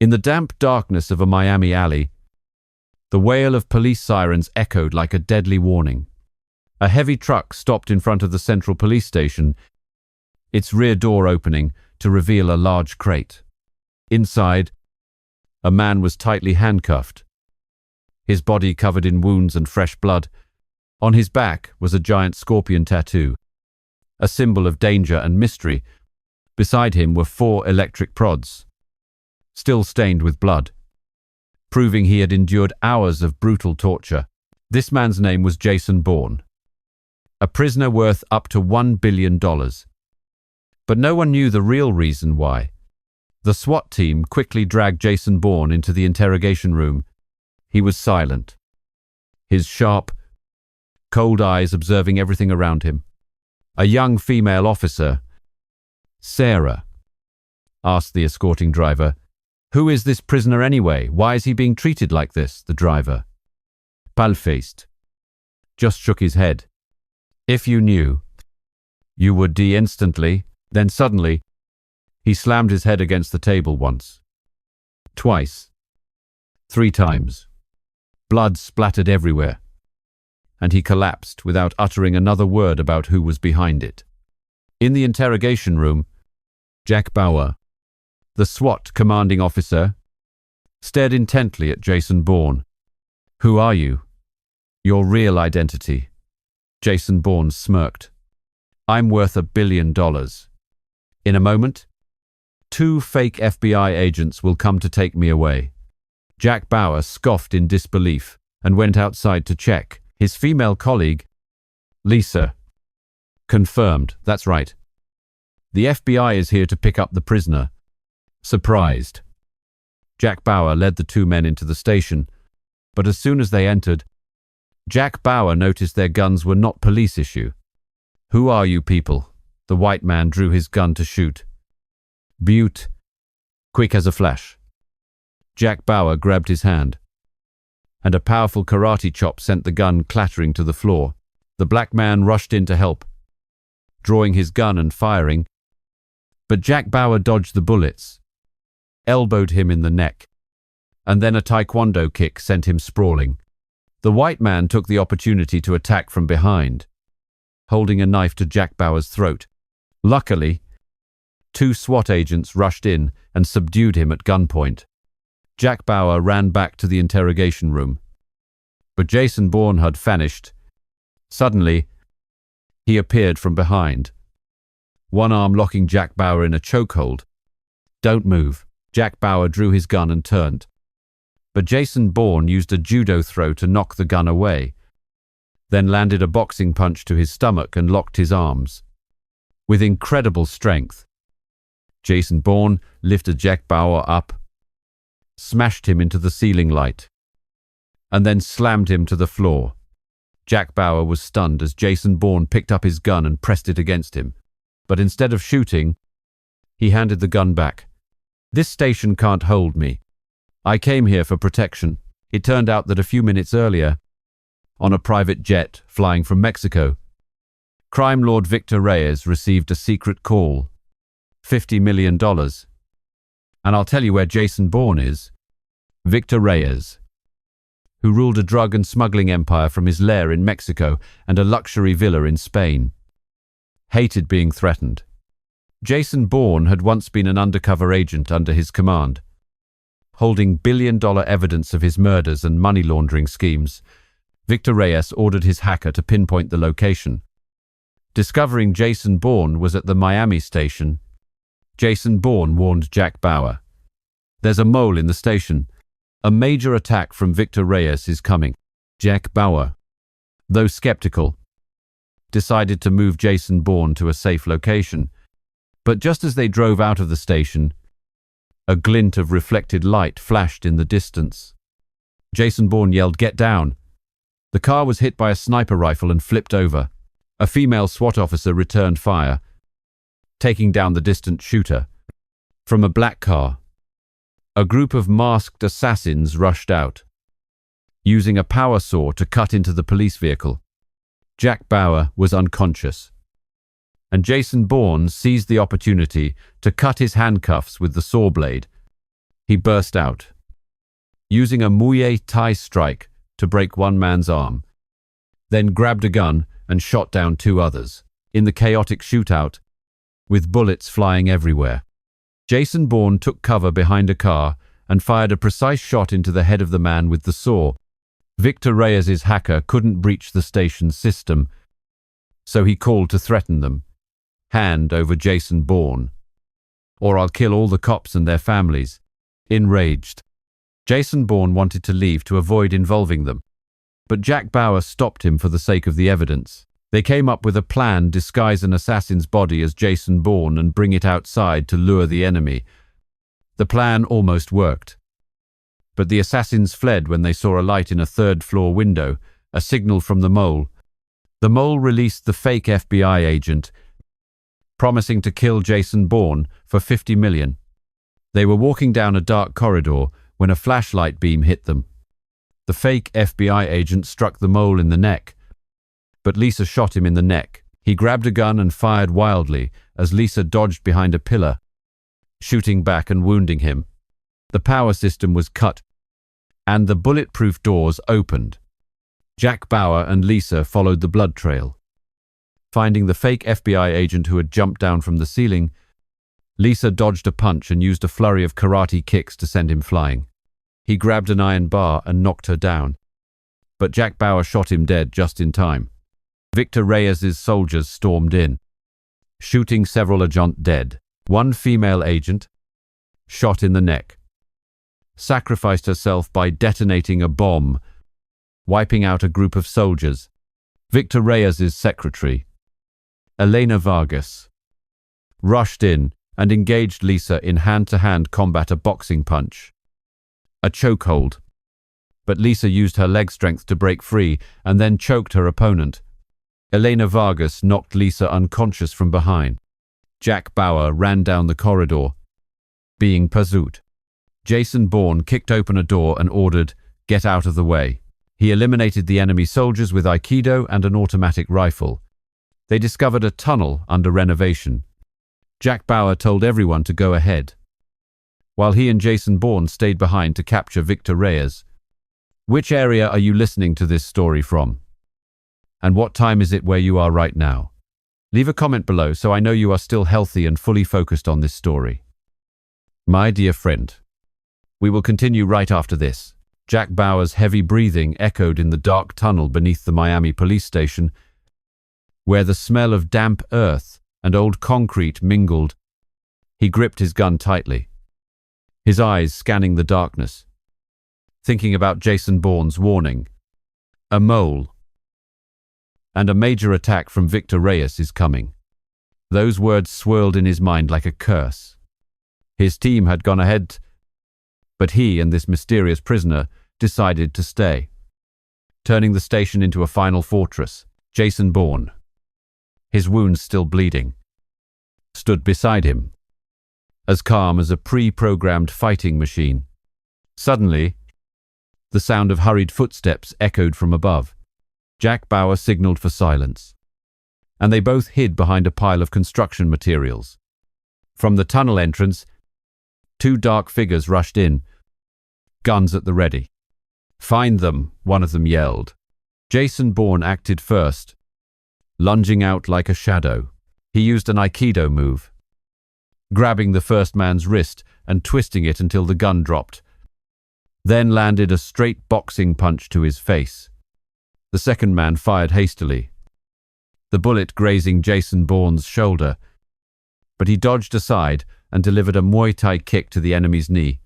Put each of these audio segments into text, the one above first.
In the damp darkness of a Miami alley, the wail of police sirens echoed like a deadly warning. A heavy truck stopped in front of the central police station, its rear door opening to reveal a large crate. Inside, a man was tightly handcuffed, his body covered in wounds and fresh blood. On his back was a giant scorpion tattoo, a symbol of danger and mystery. Beside him were 4 electric prods, still stained with blood, proving he had endured hours of brutal torture. This man's name was Jason Bourne, a prisoner worth up to $1 billion. But no one knew the real reason why. The SWAT team quickly dragged Jason Bourne into the interrogation room. He was silent, his sharp, cold eyes observing everything around him. A young female officer, Sarah, asked the escorting driver, "Who is this prisoner anyway? Why is he being treated like this?" The driver, pale-faced, just shook his head. "If you knew, you would instantly." Then suddenly, he slammed his head against the table once, twice, 3 times. Blood splattered everywhere, and he collapsed without uttering another word about who was behind it. In the interrogation room, Jack Bauer, the SWAT commanding officer, stared intently at Jason Bourne. "Who are you? Your real identity?" Jason Bourne smirked. "I'm worth $1 billion. In a moment, 2 fake FBI agents will come to take me away." Jack Bauer scoffed in disbelief and went outside to check. His female colleague, Lisa, confirmed, "That's right. The FBI is here to pick up the prisoner." Surprised, Jack Bauer led the 2 men into the station, but as soon as they entered, Jack Bauer noticed their guns were not police issue. "Who are you people?" The white man drew his gun to shoot. Butte, quick as a flash. Jack Bauer grabbed his hand, and a powerful karate chop sent the gun clattering to the floor. The black man rushed in to help, drawing his gun and firing, but Jack Bauer dodged the bullets, elbowed him in the neck, and then a taekwondo kick sent him sprawling. The white man took the opportunity to attack from behind, holding a knife to Jack Bauer's throat. Luckily, 2 SWAT agents rushed in and subdued him at gunpoint. Jack Bauer ran back to the interrogation room, but Jason Bourne had vanished. Suddenly, he appeared from behind, one arm locking Jack Bauer in a chokehold. "Don't move." Jack Bauer drew his gun and turned, but Jason Bourne used a judo throw to knock the gun away, then landed a boxing punch to his stomach and locked his arms. With incredible strength, Jason Bourne lifted Jack Bauer up, smashed him into the ceiling light, and then slammed him to the floor. Jack Bauer was stunned as Jason Bourne picked up his gun and pressed it against him. But instead of shooting, he handed the gun back. "This station can't hold me. I came here for protection." It turned out that a few minutes earlier, on a private jet flying from Mexico, crime lord Victor Reyes received a secret call, $50 million. And I'll tell you where Jason Bourne is. Victor Reyes, who ruled a drug and smuggling empire from his lair in Mexico and a luxury villa in Spain, hated being threatened. Jason Bourne had once been an undercover agent under his command, holding billion-dollar evidence of his murders and money laundering schemes. Victor Reyes ordered his hacker to pinpoint the location. Discovering Jason Bourne was at the Miami station, Jason Bourne warned Jack Bauer, "There's a mole in the station. A major attack from Victor Reyes is coming." Jack Bauer, though skeptical, decided to move Jason Bourne to a safe location. But just as they drove out of the station, a glint of reflected light flashed in the distance. Jason Bourne yelled, "Get down!" The car was hit by a sniper rifle and flipped over. A female SWAT officer returned fire, taking down the distant shooter. From a black car, a group of masked assassins rushed out, using a power saw to cut into the police vehicle. Jack Bauer was unconscious, and Jason Bourne seized the opportunity to cut his handcuffs with the saw blade. He burst out, using a Muay Thai strike to break one man's arm, then grabbed a gun and shot down two others. In the chaotic shootout, with bullets flying everywhere, Jason Bourne took cover behind a car and fired a precise shot into the head of the man with the saw. Victor Reyes's hacker couldn't breach the station's system, so he called to threaten them. Hand over Jason Bourne, or I'll kill all the cops and their families. Enraged, Jason Bourne wanted to leave to avoid involving them, but Jack Bauer stopped him for the sake of the evidence. They came up with a plan: disguise an assassin's body as Jason Bourne and bring it outside to lure the enemy. The plan almost worked, but the assassins fled when they saw a light in a third-floor window, a signal from the mole. The mole released the fake FBI agent, promising to kill Jason Bourne for $50 million. They were walking down a dark corridor when a flashlight beam hit them. The fake FBI agent struck the mole in the neck, but Lisa shot him in the neck. He grabbed a gun and fired wildly as Lisa dodged behind a pillar, shooting back and wounding him. The power system was cut, and the bulletproof doors opened. Jack Bauer and Lisa followed the blood trail. Finding the fake FBI agent who had jumped down from the ceiling, Lisa dodged a punch and used a flurry of karate kicks to send him flying. He grabbed an iron bar and knocked her down, but Jack Bauer shot him dead just in time. Victor Reyes's soldiers stormed in, shooting several agents dead. One female agent, shot in the neck, sacrificed herself by detonating a bomb, wiping out a group of soldiers. Victor Reyes's secretary, Elena Vargas, rushed in and engaged Lisa in hand-to-hand combat, a boxing punch, a chokehold. But Lisa used her leg strength to break free and then choked her opponent. Elena Vargas knocked Lisa unconscious from behind. Jack Bauer ran down the corridor, being pursued. Jason Bourne kicked open a door and ordered, "Get out of the way." He eliminated the enemy soldiers with Aikido and an automatic rifle. They discovered a tunnel under renovation. Jack Bauer told everyone to go ahead, while he and Jason Bourne stayed behind to capture Victor Reyes. Which area are you listening to this story from? And what time is it where you are right now? Leave a comment below so I know you are still healthy and fully focused on this story. My dear friend, we will continue right after this. Jack Bauer's heavy breathing echoed in the dark tunnel beneath the Miami police station, where the smell of damp earth and old concrete mingled. He gripped his gun tightly, his eyes scanning the darkness, thinking about Jason Bourne's warning. A mole and a major attack from Victor Reyes is coming. Those words swirled in his mind like a curse. His team had gone ahead, but he and this mysterious prisoner decided to stay, turning the station into a final fortress. Jason Bourne, his wounds still bleeding, stood beside him, as calm as a pre-programmed fighting machine. Suddenly, the sound of hurried footsteps echoed from above. Jack Bauer signaled for silence, and they both hid behind a pile of construction materials. From the tunnel entrance, two dark figures rushed in, guns at the ready. "Find them," one of them yelled. Jason Bourne acted first, lunging out like a shadow. He used an Aikido move, grabbing the first man's wrist and twisting it until the gun dropped, then landed a straight boxing punch to his face. The second man fired hastily, the bullet grazing Jason Bourne's shoulder, but he dodged aside and delivered a Muay Thai kick to the enemy's knee,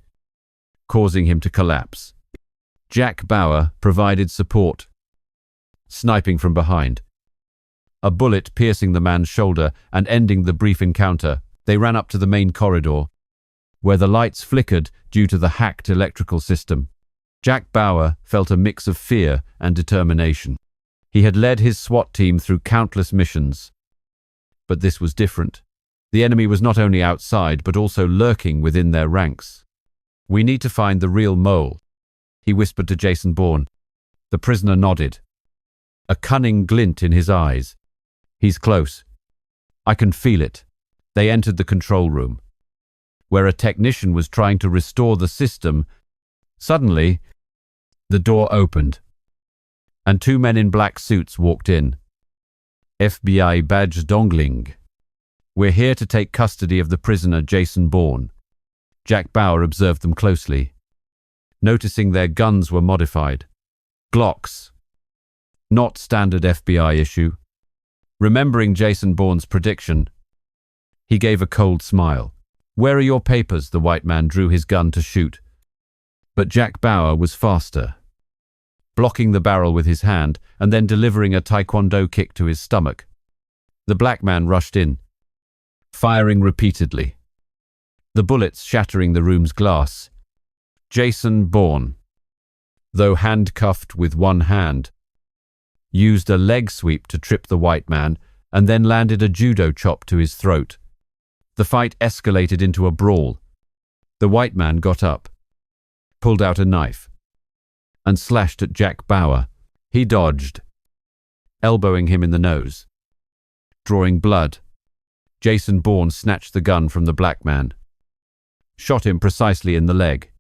causing him to collapse. Jack Bauer provided support, sniping from behind, a bullet piercing the man's shoulder and ending the brief encounter. They ran up to the main corridor, where the lights flickered due to the hacked electrical system. Jack Bauer felt a mix of fear and determination. He had led his SWAT team through countless missions, but this was different. The enemy was not only outside, but also lurking within their ranks. "We need to find the real mole," he whispered to Jason Bourne. The prisoner nodded, a cunning glint in his eyes. "He's close. I can feel it." They entered the control room. where a technician was trying to restore the system. Suddenly, the door opened, and two men in black suits walked in. FBI badge dongling. We're here to take custody of the prisoner Jason Bourne. Jack Bauer observed them closely, noticing their guns were modified. Glocks. Not standard FBI issue. Remembering Jason Bourne's prediction, he gave a cold smile. Where are your papers? The white man drew his gun to shoot. But Jack Bauer was faster, blocking the barrel with his hand and then delivering a taekwondo kick to his stomach. The black man rushed in, firing repeatedly, the bullets shattering the room's glass. Jason Bourne, though handcuffed with one hand, used a leg sweep to trip the white man and then landed a judo chop to his throat. The fight escalated into a brawl. The white man got up, pulled out a knife, and slashed at Jack Bauer. He dodged, elbowing him in the nose. Drawing blood, Jason Bourne snatched the gun from the black man, shot him precisely in the leg,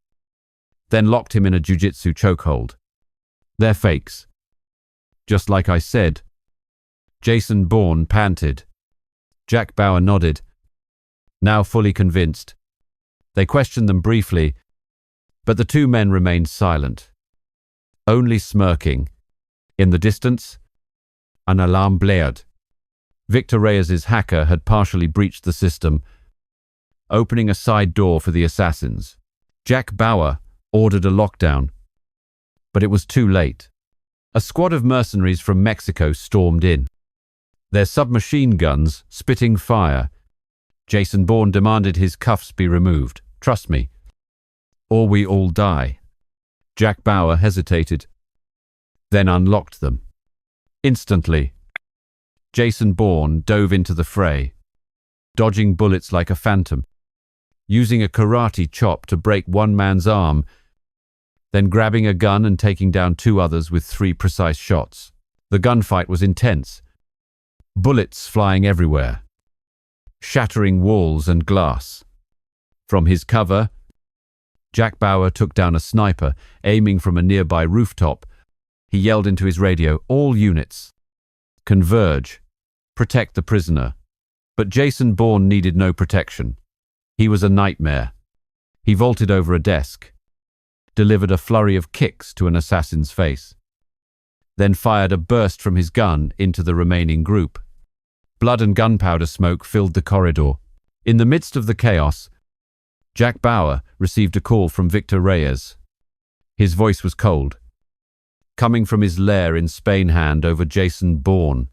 then locked him in a jiu-jitsu chokehold. They're fakes. Just like I said. Jason Bourne panted. Jack Bauer nodded, now fully convinced. They questioned them briefly, but the two men remained silent, only smirking. In the distance, an alarm blared. Victor Reyes's hacker had partially breached the system, opening a side door for the assassins. Jack Bauer ordered a lockdown, but it was too late. A squad of mercenaries from Mexico stormed in, their submachine guns spitting fire. Jason Bourne demanded his cuffs be removed. Trust me, or we all die. Jack Bauer hesitated, then unlocked them. Instantly, Jason Bourne dove into the fray, dodging bullets like a phantom, using a karate chop to break one man's arm, then grabbing a gun and taking down two others with 3 precise shots. The gunfight was intense, bullets flying everywhere, shattering walls and glass. From his cover, Jack Bauer took down a sniper, aiming from a nearby rooftop. He yelled into his radio, "All units, converge, protect the prisoner." But Jason Bourne needed no protection. He was a nightmare. He vaulted over a desk, delivered a flurry of kicks to an assassin's face, then fired a burst from his gun into the remaining group. Blood and gunpowder smoke filled the corridor. In the midst of the chaos, Jack Bauer received a call from Victor Reyes. His voice was cold, coming from his lair in Spain. Hand over Jason Bourne,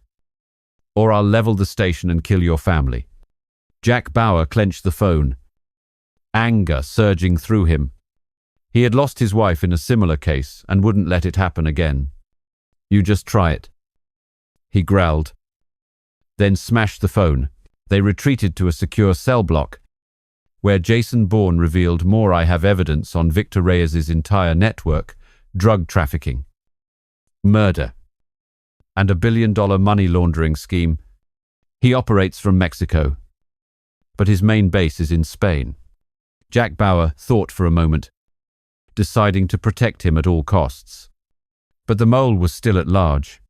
or I'll level the station and kill your family. Jack Bauer clenched the phone, anger surging through him. He had lost his wife in a similar case and wouldn't let it happen again. "You just try it," he growled, then smashed the phone. They retreated to a secure cell block, where Jason Bourne revealed more. "I have evidence on Victor Reyes's entire network, drug trafficking, murder, and $1 billion money laundering scheme. He operates from Mexico, but his main base is in Spain." Jack Bauer thought for a moment, deciding to protect him at all costs. But the mole was still at large.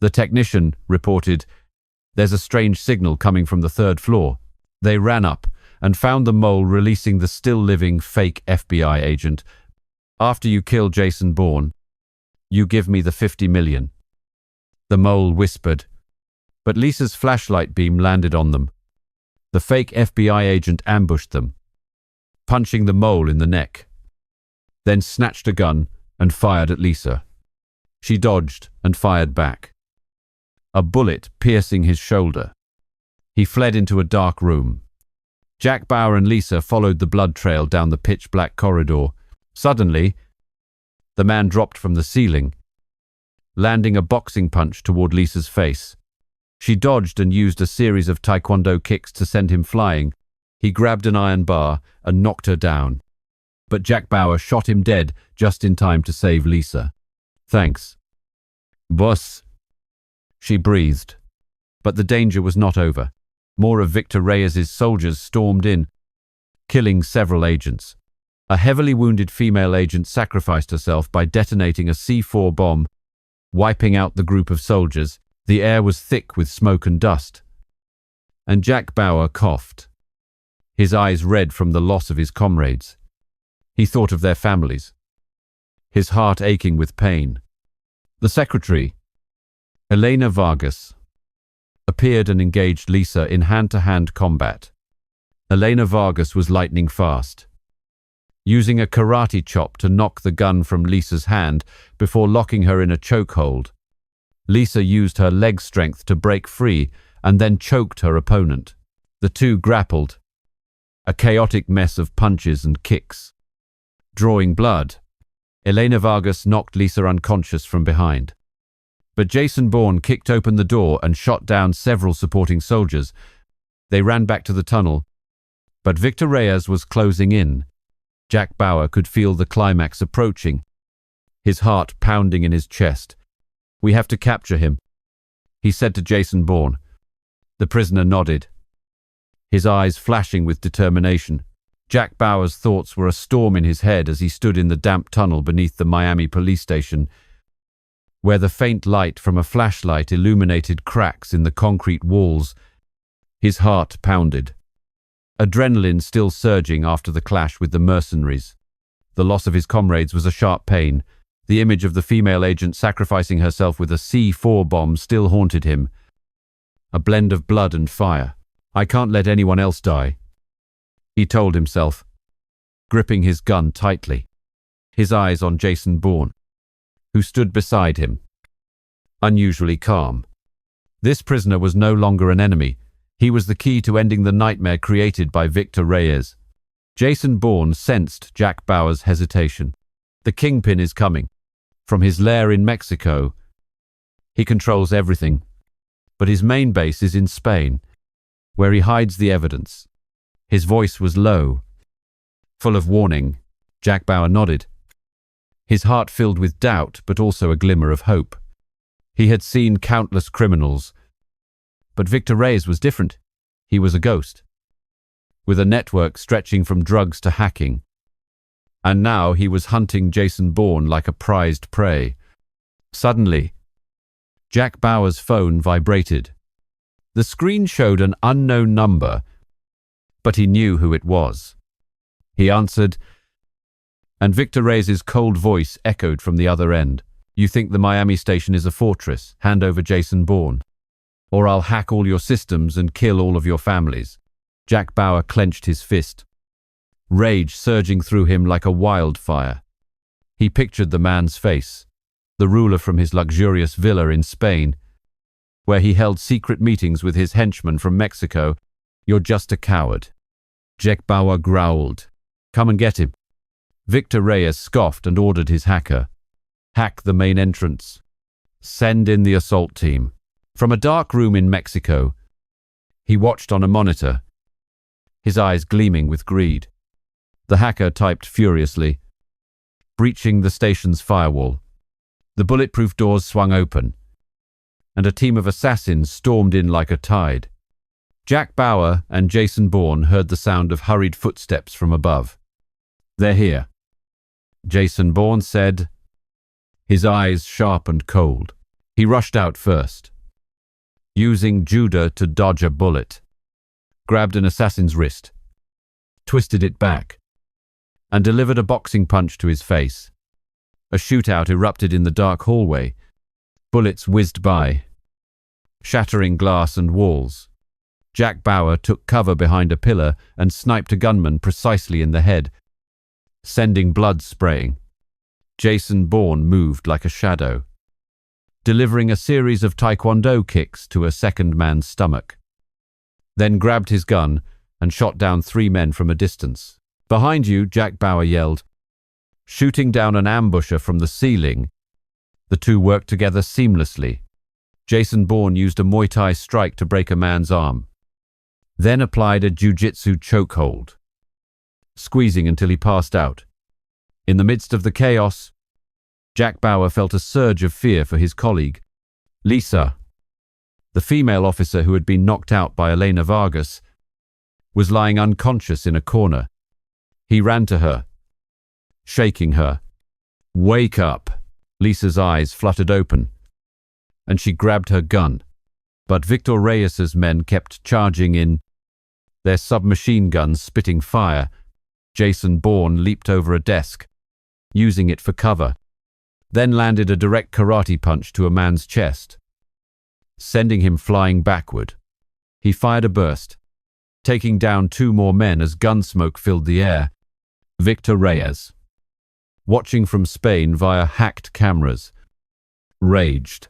The technician reported, "There's a strange signal coming from the 3rd floor." They ran up and found the mole releasing the still-living fake FBI agent. "After you kill Jason Bourne, you give me the 50 million. The mole whispered, but Lisa's flashlight beam landed on them. The fake FBI agent ambushed them, punching the mole in the neck, then snatched a gun and fired at Lisa. She dodged and fired back, a bullet piercing his shoulder. He fled into a dark room. Jack Bauer and Lisa followed the blood trail down the pitch-black corridor. Suddenly, the man dropped from the ceiling, landing a boxing punch toward Lisa's face. She dodged and used a series of taekwondo kicks to send him flying. He grabbed an iron bar and knocked her down. But Jack Bauer shot him dead just in time to save Lisa. "Thanks, boss," she breathed. But the danger was not over. More of Victor Reyes's soldiers stormed in, killing several agents. A heavily wounded female agent sacrificed herself by detonating a C4 bomb, wiping out the group of soldiers. The air was thick with smoke and dust. And Jack Bauer coughed, his eyes red from the loss of his comrades. He thought of their families, his heart aching with pain. The secretary, Elena Vargas, appeared and engaged Lisa in hand-to-hand combat. Elena Vargas was lightning fast, using a karate chop to knock the gun from Lisa's hand before locking her in a chokehold. Lisa used her leg strength to break free and then choked her opponent. The two grappled, a chaotic mess of punches and kicks. Drawing blood, Elena Vargas knocked Lisa unconscious from behind. But Jason Bourne kicked open the door and shot down several supporting soldiers. They ran back to the tunnel, but Victor Reyes was closing in. Jack Bauer could feel the climax approaching, his heart pounding in his chest. "We have to capture him," he said to Jason Bourne. The prisoner nodded, his eyes flashing with determination. Jack Bauer's thoughts were a storm in his head as he stood in the damp tunnel beneath the Miami police station, where the faint light from a flashlight illuminated cracks in the concrete walls. His heart pounded, adrenaline still surging after the clash with the mercenaries. The loss of his comrades was a sharp pain. The image of the female agent sacrificing herself with a C4 bomb still haunted him. A blend of blood and fire. "I can't let anyone else die," he told himself, gripping his gun tightly, his eyes on Jason Bourne, who stood beside him, unusually calm. This prisoner was no longer an enemy. He was the key to ending the nightmare created by Victor Reyes. Jason Bourne sensed Jack Bauer's hesitation. The kingpin is coming. From his lair in Mexico, he controls everything. But his main base is in Spain, where he hides the evidence. His voice was low, full of warning. Jack Bauer nodded, his heart filled with doubt but also a glimmer of hope. He had seen countless criminals, but Victor Reyes was different. He was a ghost, with a network stretching from drugs to hacking. And now he was hunting Jason Bourne like a prized prey. Suddenly, Jack Bauer's phone vibrated. The screen showed an unknown number, but he knew who it was. He answered, and Victor Reyes' cold voice echoed from the other end. "You think the Miami station is a fortress? Hand over Jason Bourne, or I'll hack all your systems and kill all of your families." Jack Bauer clenched his fist, rage surging through him like a wildfire. He pictured the man's face, the ruler from his luxurious villa in Spain, where he held secret meetings with his henchmen from Mexico. "You're just a coward." Jack Bauer growled, "Come and get him." Victor Reyes scoffed and ordered his hacker, "Hack the main entrance. Send in the assault team." From a dark room in Mexico, he watched on a monitor, his eyes gleaming with greed. The hacker typed furiously, breaching the station's firewall. The bulletproof doors swung open, and a team of assassins stormed in like a tide. Jack Bauer and Jason Bourne heard the sound of hurried footsteps from above. "They're here," Jason Bourne said, his eyes sharp and cold. He rushed out first, using judo to dodge a bullet, grabbed an assassin's wrist, twisted it back, and delivered a boxing punch to his face. A shootout erupted in the dark hallway. Bullets whizzed by, shattering glass and walls. Jack Bauer took cover behind a pillar and sniped a gunman precisely in the head, sending blood spraying. Jason Bourne moved like a shadow, delivering a series of taekwondo kicks to a second man's stomach, then grabbed his gun and shot down 3 men from a distance. "Behind you," Jack Bauer yelled, shooting down an ambusher from the ceiling. The two worked together seamlessly. Jason Bourne used a Muay Thai strike to break a man's arm, then applied a jiu-jitsu chokehold, squeezing until he passed out. In the midst of the chaos, Jack Bauer felt a surge of fear for his colleague. Lisa, the female officer who had been knocked out by Elena Vargas, was lying unconscious in a corner. He ran to her, shaking her. "Wake up!" Lisa's eyes fluttered open, and she grabbed her gun. But Victor Reyes's men kept charging in, their submachine guns spitting fire. Jason Bourne leaped over a desk, using it for cover, then landed a direct karate punch to a man's chest, sending him flying backward. He fired a burst, taking down 2 more men as gun smoke filled the air. Victor Reyes, watching from Spain via hacked cameras, raged.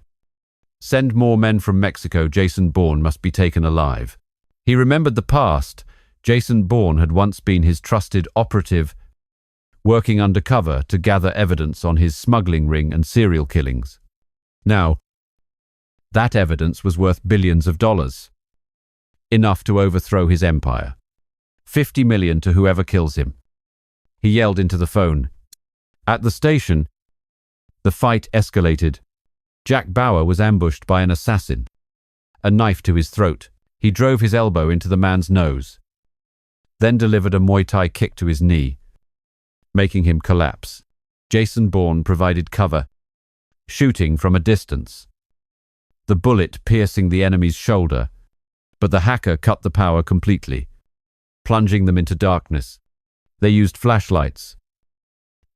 Send more men from Mexico. Jason Bourne must be taken alive. He remembered the past. Jason Bourne had once been his trusted operative, working undercover to gather evidence on his smuggling ring and serial killings. Now, that evidence was worth billions of dollars, enough to overthrow his empire. 50 million to whoever kills him. He yelled into the phone. At the station, the fight escalated. Jack Bauer was ambushed by an assassin, a knife to his throat. He drove his elbow into the man's nose, then delivered a Muay Thai kick to his knee, making him collapse. Jason Bourne provided cover, shooting from a distance, the bullet piercing the enemy's shoulder, but the hacker cut the power completely, plunging them into darkness. They used flashlights,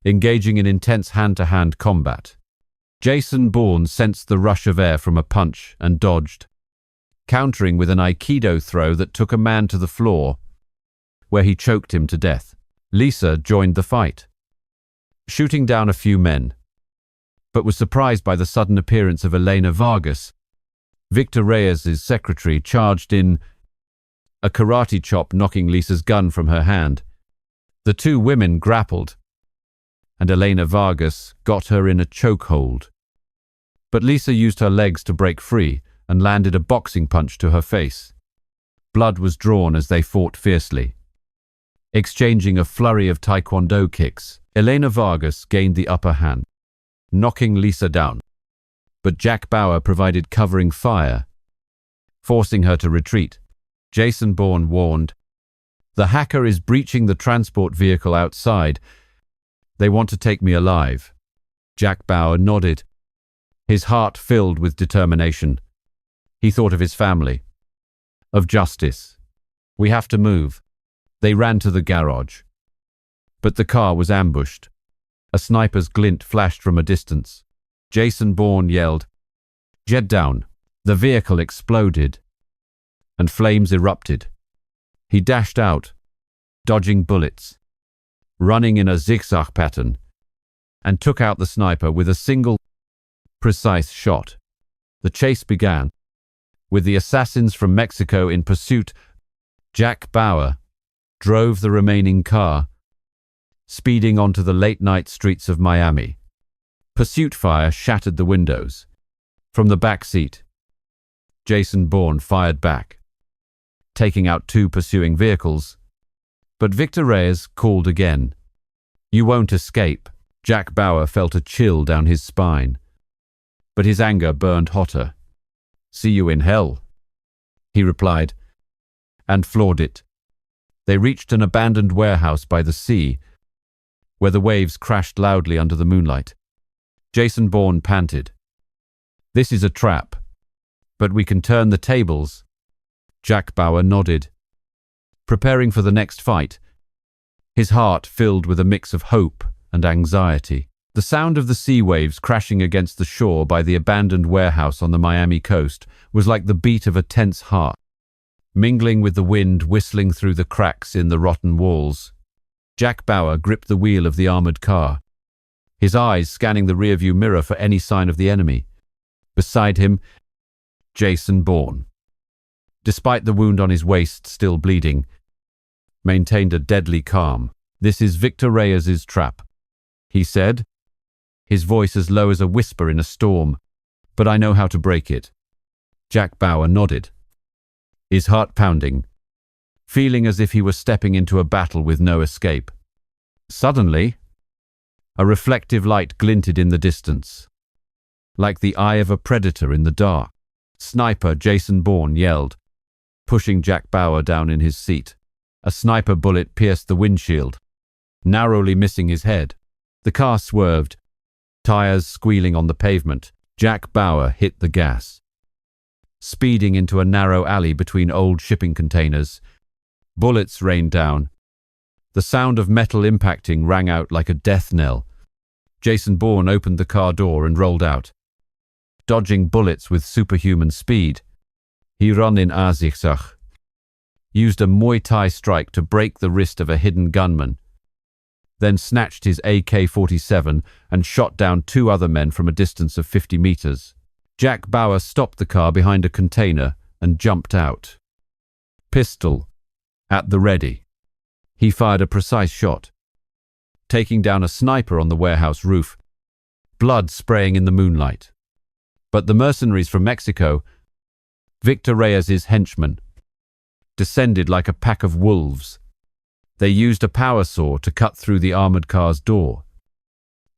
engaging in intense hand-to-hand combat. Jason Bourne sensed the rush of air from a punch and dodged, countering with an Aikido throw that took a man to the floor, where he choked him to death. Lisa joined the fight, shooting down a few men, but was surprised by the sudden appearance of Elena Vargas. Victor Reyes's secretary charged in, a karate chop knocking Lisa's gun from her hand. The 2 women grappled, and Elena Vargas got her in a chokehold. But Lisa used her legs to break free and landed a boxing punch to her face. Blood was drawn as they fought fiercely, exchanging a flurry of taekwondo kicks. Elena Vargas gained the upper hand, knocking Lisa down. But Jack Bauer provided covering fire, forcing her to retreat. Jason Bourne warned, "The hacker is breaching the transport vehicle outside. They want to take me alive." Jack Bauer nodded, his heart filled with determination. He thought of his family, of justice. "We have to move." They ran to the garage, but the car was ambushed. A sniper's glint flashed from a distance. Jason Bourne yelled, "Jet down." The vehicle exploded, and flames erupted. He dashed out, dodging bullets, running in a zigzag pattern, and took out the sniper with a single, precise shot. The chase began, with the assassins from Mexico in pursuit. Jack Bauer drove the remaining car, speeding onto the late-night streets of Miami. Pursuit fire shattered the windows. From the back seat, Jason Bourne fired back, taking out 2 pursuing vehicles. But Victor Reyes called again. "You won't escape." Jack Bauer felt a chill down his spine, but his anger burned hotter. "See you in hell," he replied, and floored it. They reached an abandoned warehouse by the sea, where the waves crashed loudly under the moonlight. Jason Bourne panted. "This is a trap, but we can turn the tables." Jack Bauer nodded, preparing for the next fight, his heart filled with a mix of hope and anxiety. The sound of the sea waves crashing against the shore by the abandoned warehouse on the Miami coast was like the beat of a tense heart, mingling with the wind whistling through the cracks in the rotten walls. Jack Bauer gripped the wheel of the armored car, his eyes scanning the rearview mirror for any sign of the enemy. Beside him, Jason Bourne, despite the wound on his waist still bleeding, maintained a deadly calm. "This is Victor Reyes's trap," he said, his voice as low as a whisper in a storm. "But I know how to break it." Jack Bauer nodded, his heart pounding, feeling as if he were stepping into a battle with no escape. Suddenly, a reflective light glinted in the distance, like the eye of a predator in the dark. "Sniper!" Jason Bourne yelled, pushing Jack Bauer down in his seat. A sniper bullet pierced the windshield, narrowly missing his head. The car swerved, tires squealing on the pavement. Jack Bauer hit the gas, speeding into a narrow alley between old shipping containers. Bullets rained down. The sound of metal impacting rang out like a death knell. Jason Bourne opened the car door and rolled out, dodging bullets with superhuman speed. He ran in zigzag, used a Muay Thai strike to break the wrist of a hidden gunman, then snatched his AK-47 and shot down 2 other men from a distance of 50 meters. Jack Bauer stopped the car behind a container and jumped out, pistol at the ready. He fired a precise shot, taking down a sniper on the warehouse roof, blood spraying in the moonlight. But the mercenaries from Mexico, Victor Reyes's henchmen, descended like a pack of wolves. They used a power saw to cut through the armored car's door.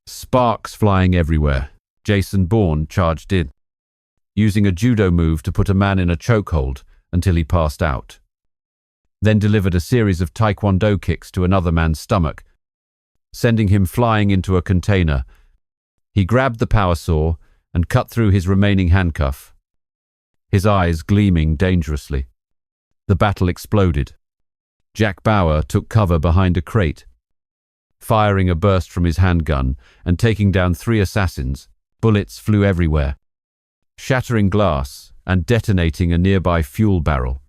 Sparks flying everywhere. Jason Bourne charged in, using a judo move to put a man in a chokehold until he passed out, then delivered a series of taekwondo kicks to another man's stomach, sending him flying into a container. He grabbed the power saw and cut through his remaining handcuff, his eyes gleaming dangerously. The battle exploded. Jack Bauer took cover behind a crate, firing a burst from his handgun and taking down 3 assassins. Bullets flew everywhere, shattering glass and detonating a nearby fuel barrel,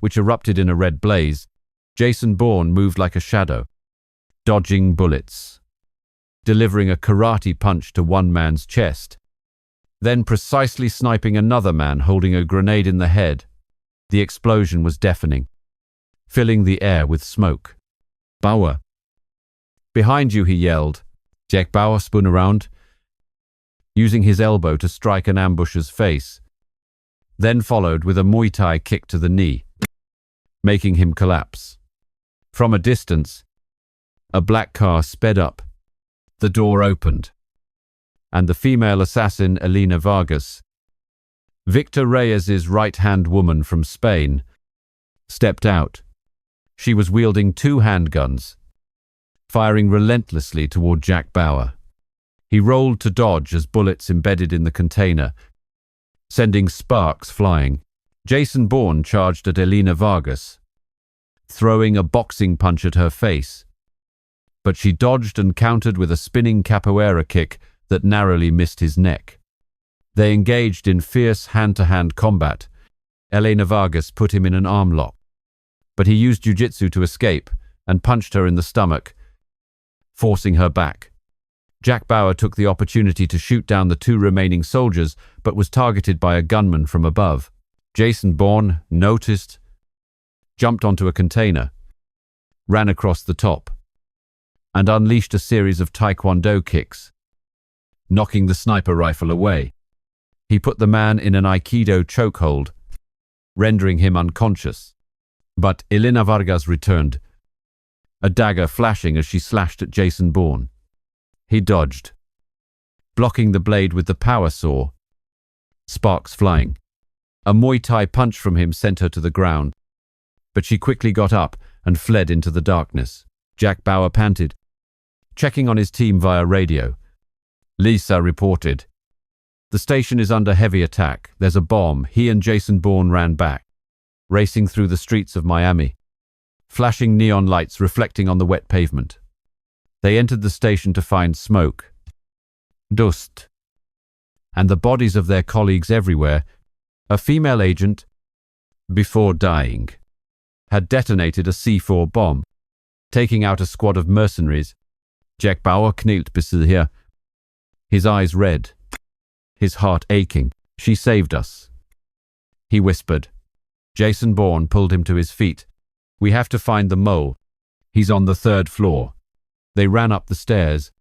which erupted in a red blaze. Jason Bourne moved like a shadow, dodging bullets, delivering a karate punch to one man's chest, then precisely sniping another man holding a grenade in the head. The explosion was deafening, filling the air with smoke. "Bauer! Behind you," he yelled. Jack Bauer spun around, using his elbow to strike an ambusher's face, then followed with a Muay Thai kick to the knee, making him collapse. From a distance, a black car sped up. The door opened, and the female assassin Elena Vargas, Victor Reyes's right-hand woman from Spain, stepped out. She was wielding 2 handguns, firing relentlessly toward Jack Bauer. He rolled to dodge as bullets embedded in the container, sending sparks flying. Jason Bourne charged at Elena Vargas, throwing a boxing punch at her face, but she dodged and countered with a spinning capoeira kick that narrowly missed his neck. They engaged in fierce hand-to-hand combat. Elena Vargas put him in an arm lock, but he used jiu-jitsu to escape and punched her in the stomach, forcing her back. Jack Bauer took the opportunity to shoot down the 2 remaining soldiers, but was targeted by a gunman from above. Jason Bourne noticed, jumped onto a container, ran across the top, and unleashed a series of taekwondo kicks, knocking the sniper rifle away. He put the man in an aikido chokehold, rendering him unconscious. But Elena Vargas returned, a dagger flashing as she slashed at Jason Bourne. He dodged, blocking the blade with the power saw, sparks flying. A Muay Thai punch from him sent her to the ground, but she quickly got up and fled into the darkness. Jack Bauer panted, checking on his team via radio. Lisa reported, "The station is under heavy attack. There's a bomb." He and Jason Bourne ran back, racing through the streets of Miami, flashing neon lights reflecting on the wet pavement. They entered the station to find smoke, dust, and the bodies of their colleagues everywhere. A female agent, before dying, had detonated a C4 bomb, taking out a squad of mercenaries. Jack Bauer knelt beside her, his eyes red, his heart aching. "She saved us," he whispered. Jason Bourne pulled him to his feet. "We have to find the mole. He's on the 3rd floor." They ran up the stairs,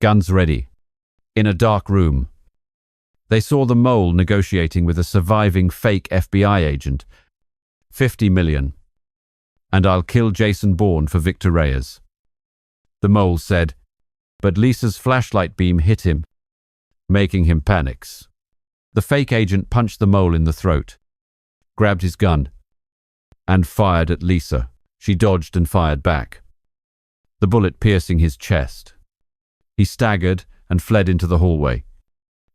guns ready. In a dark room, they saw the mole negotiating with a surviving fake FBI agent. 50 million. "And I'll kill Jason Bourne for Victor Reyes," the mole said, but Lisa's flashlight beam hit him, making him panic. The fake agent punched the mole in the throat, grabbed his gun, and fired at Lisa. She dodged and fired back. the bullet piercing his chest. He staggered and fled into the hallway.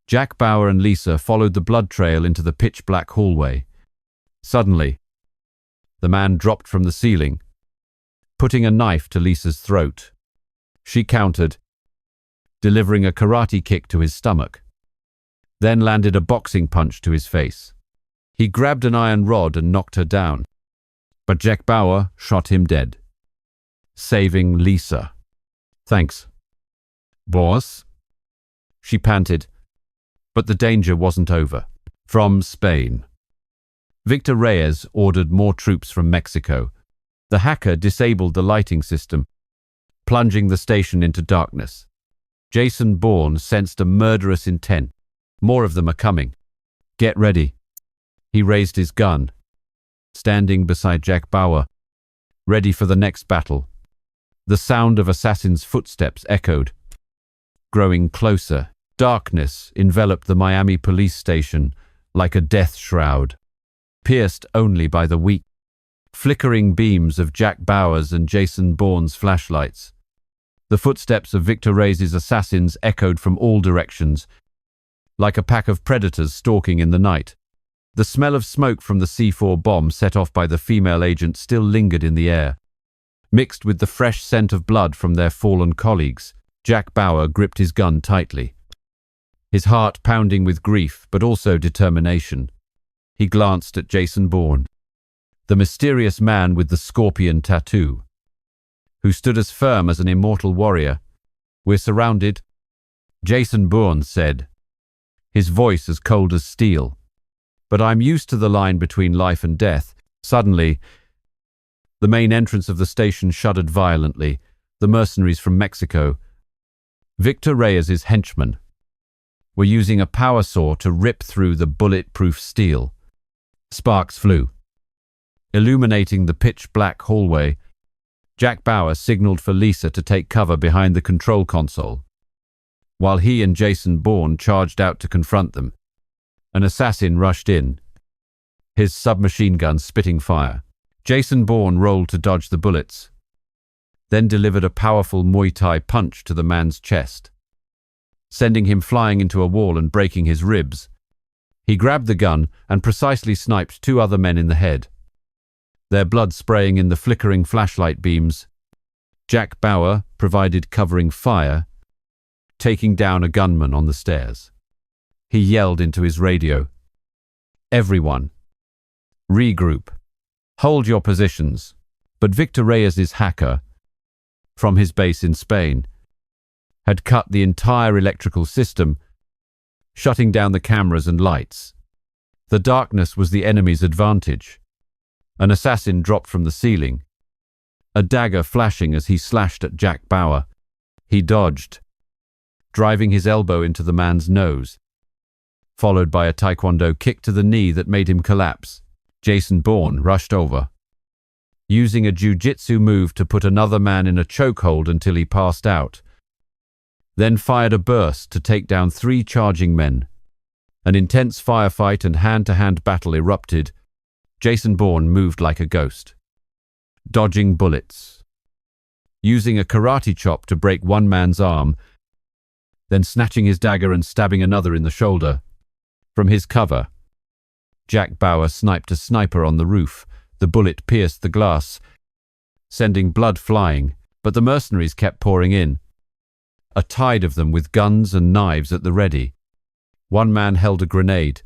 Jack Bauer and Lisa followed the blood trail into the pitch-black hallway. Suddenly, the man dropped from the ceiling, putting a knife to Lisa's throat. She countered, delivering a karate kick to his stomach, then landed a boxing punch to his face. He grabbed an iron rod and knocked her down, but Jack Bauer shot him dead, saving Lisa. "Thanks, boss," she panted, but the danger wasn't over. From Spain, Victor Reyes ordered more troops from Mexico. The hacker disabled the lighting system, plunging the station into darkness. Jason Bourne sensed a murderous intent. More of them are coming. Get ready. He raised his gun, standing beside Jack Bauer, ready for the next battle. The sound of assassins' footsteps echoed, growing closer. Darkness enveloped the Miami police station like a death shroud, pierced only by the weak, flickering beams of Jack Bauer's and Jason Bourne's flashlights. The footsteps of Victor Reyes' assassins echoed from all directions, like a pack of predators stalking in the night. The smell of smoke from the C4 bomb set off by the female agent still lingered in the air. Mixed with the fresh scent of blood from their fallen colleagues, Jack Bauer gripped his gun tightly, his heart pounding with grief but also determination. He glanced at Jason Bourne, the mysterious man with the scorpion tattoo, who stood as firm as an immortal warrior. "We're surrounded," Jason Bourne said, his voice as cold as steel. "But I'm used to the line between life and death." Suddenly, the main entrance of the station shuddered violently. The mercenaries from Mexico, Victor Reyes' henchmen, were using a power saw to rip through the bulletproof steel. Sparks flew, illuminating the pitch-black hallway. Jack Bauer signaled for Lisa to take cover behind the control console, while he and Jason Bourne charged out to confront them. An assassin rushed in, his submachine gun spitting fire. Jason Bourne rolled to dodge the bullets, then delivered a powerful Muay Thai punch to the man's chest, sending him flying into a wall and breaking his ribs. He grabbed the gun and precisely sniped 2 other men in the head, their blood spraying in the flickering flashlight beams. Jack Bauer provided covering fire, taking down a gunman on the stairs. He yelled into his radio, "Everyone, regroup. Hold your positions." But Victor Reyes' hacker, from his base in Spain, had cut the entire electrical system, shutting down the cameras and lights. The darkness was the enemy's advantage. An assassin dropped from the ceiling, a dagger flashing as he slashed at Jack Bauer. He dodged, driving his elbow into the man's nose, followed by a taekwondo kick to the knee that made him collapse. Jason Bourne rushed over, using a jiu-jitsu move to put another man in a chokehold until he passed out, then fired a burst to take down 3 charging men. An intense firefight and hand-to-hand battle erupted. Jason Bourne moved like a ghost, dodging bullets, using a karate chop to break one man's arm, then snatching his dagger and stabbing another in the shoulder. From his cover, Jack Bauer sniped a sniper on the roof. The bullet pierced the glass, sending blood flying, but the mercenaries kept pouring in, a tide of them with guns and knives at the ready. One man held a grenade,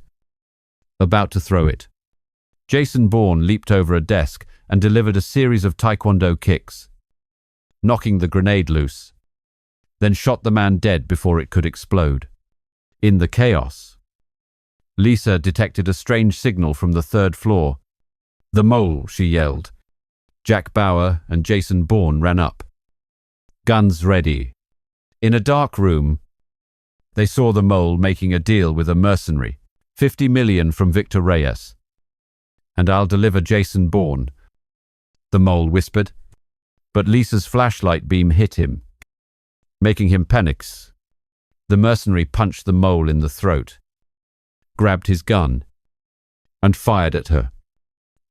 about to throw it. Jason Bourne leaped over a desk and delivered a series of taekwondo kicks, knocking the grenade loose, then shot the man dead before it could explode. In the chaos, Lisa detected a strange signal from the 3rd floor. "The mole," she yelled. Jack Bauer and Jason Bourne ran up, guns ready. In a dark room, they saw the mole making a deal with a mercenary. 50 million from Victor Reyes. "And I'll deliver Jason Bourne," the mole whispered. But Lisa's flashlight beam hit him, making him panic. The mercenary punched the mole in the throat, grabbed his gun, and fired at her.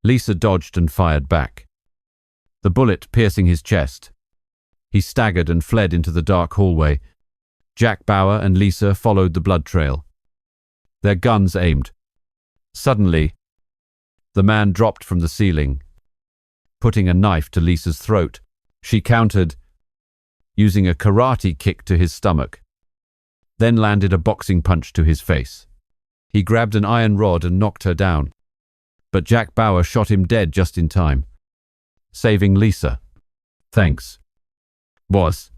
Lisa dodged and fired back, the bullet piercing his chest. He staggered and fled into the dark hallway. Jack Bauer and Lisa followed the blood trail, their guns aimed. Suddenly, the man dropped from the ceiling, putting a knife to Lisa's throat. She countered, using a karate kick to his stomach, then landed a boxing punch to his face. He grabbed an iron rod and knocked her down, but Jack Bauer shot him dead just in time, saving Lisa. "Thanks, boss,"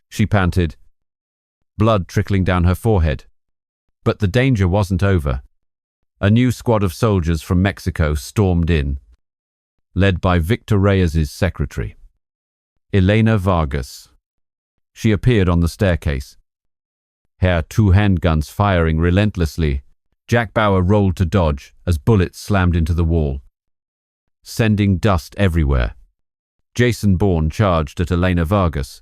she panted, blood trickling down her forehead. But the danger wasn't over. A new squad of soldiers from Mexico stormed in, led by Victor Reyes's secretary, Elena Vargas. She appeared on the staircase, her two handguns firing relentlessly. Jack Bauer rolled to dodge as bullets slammed into the wall, sending dust everywhere. Jason Bourne charged at Elena Vargas,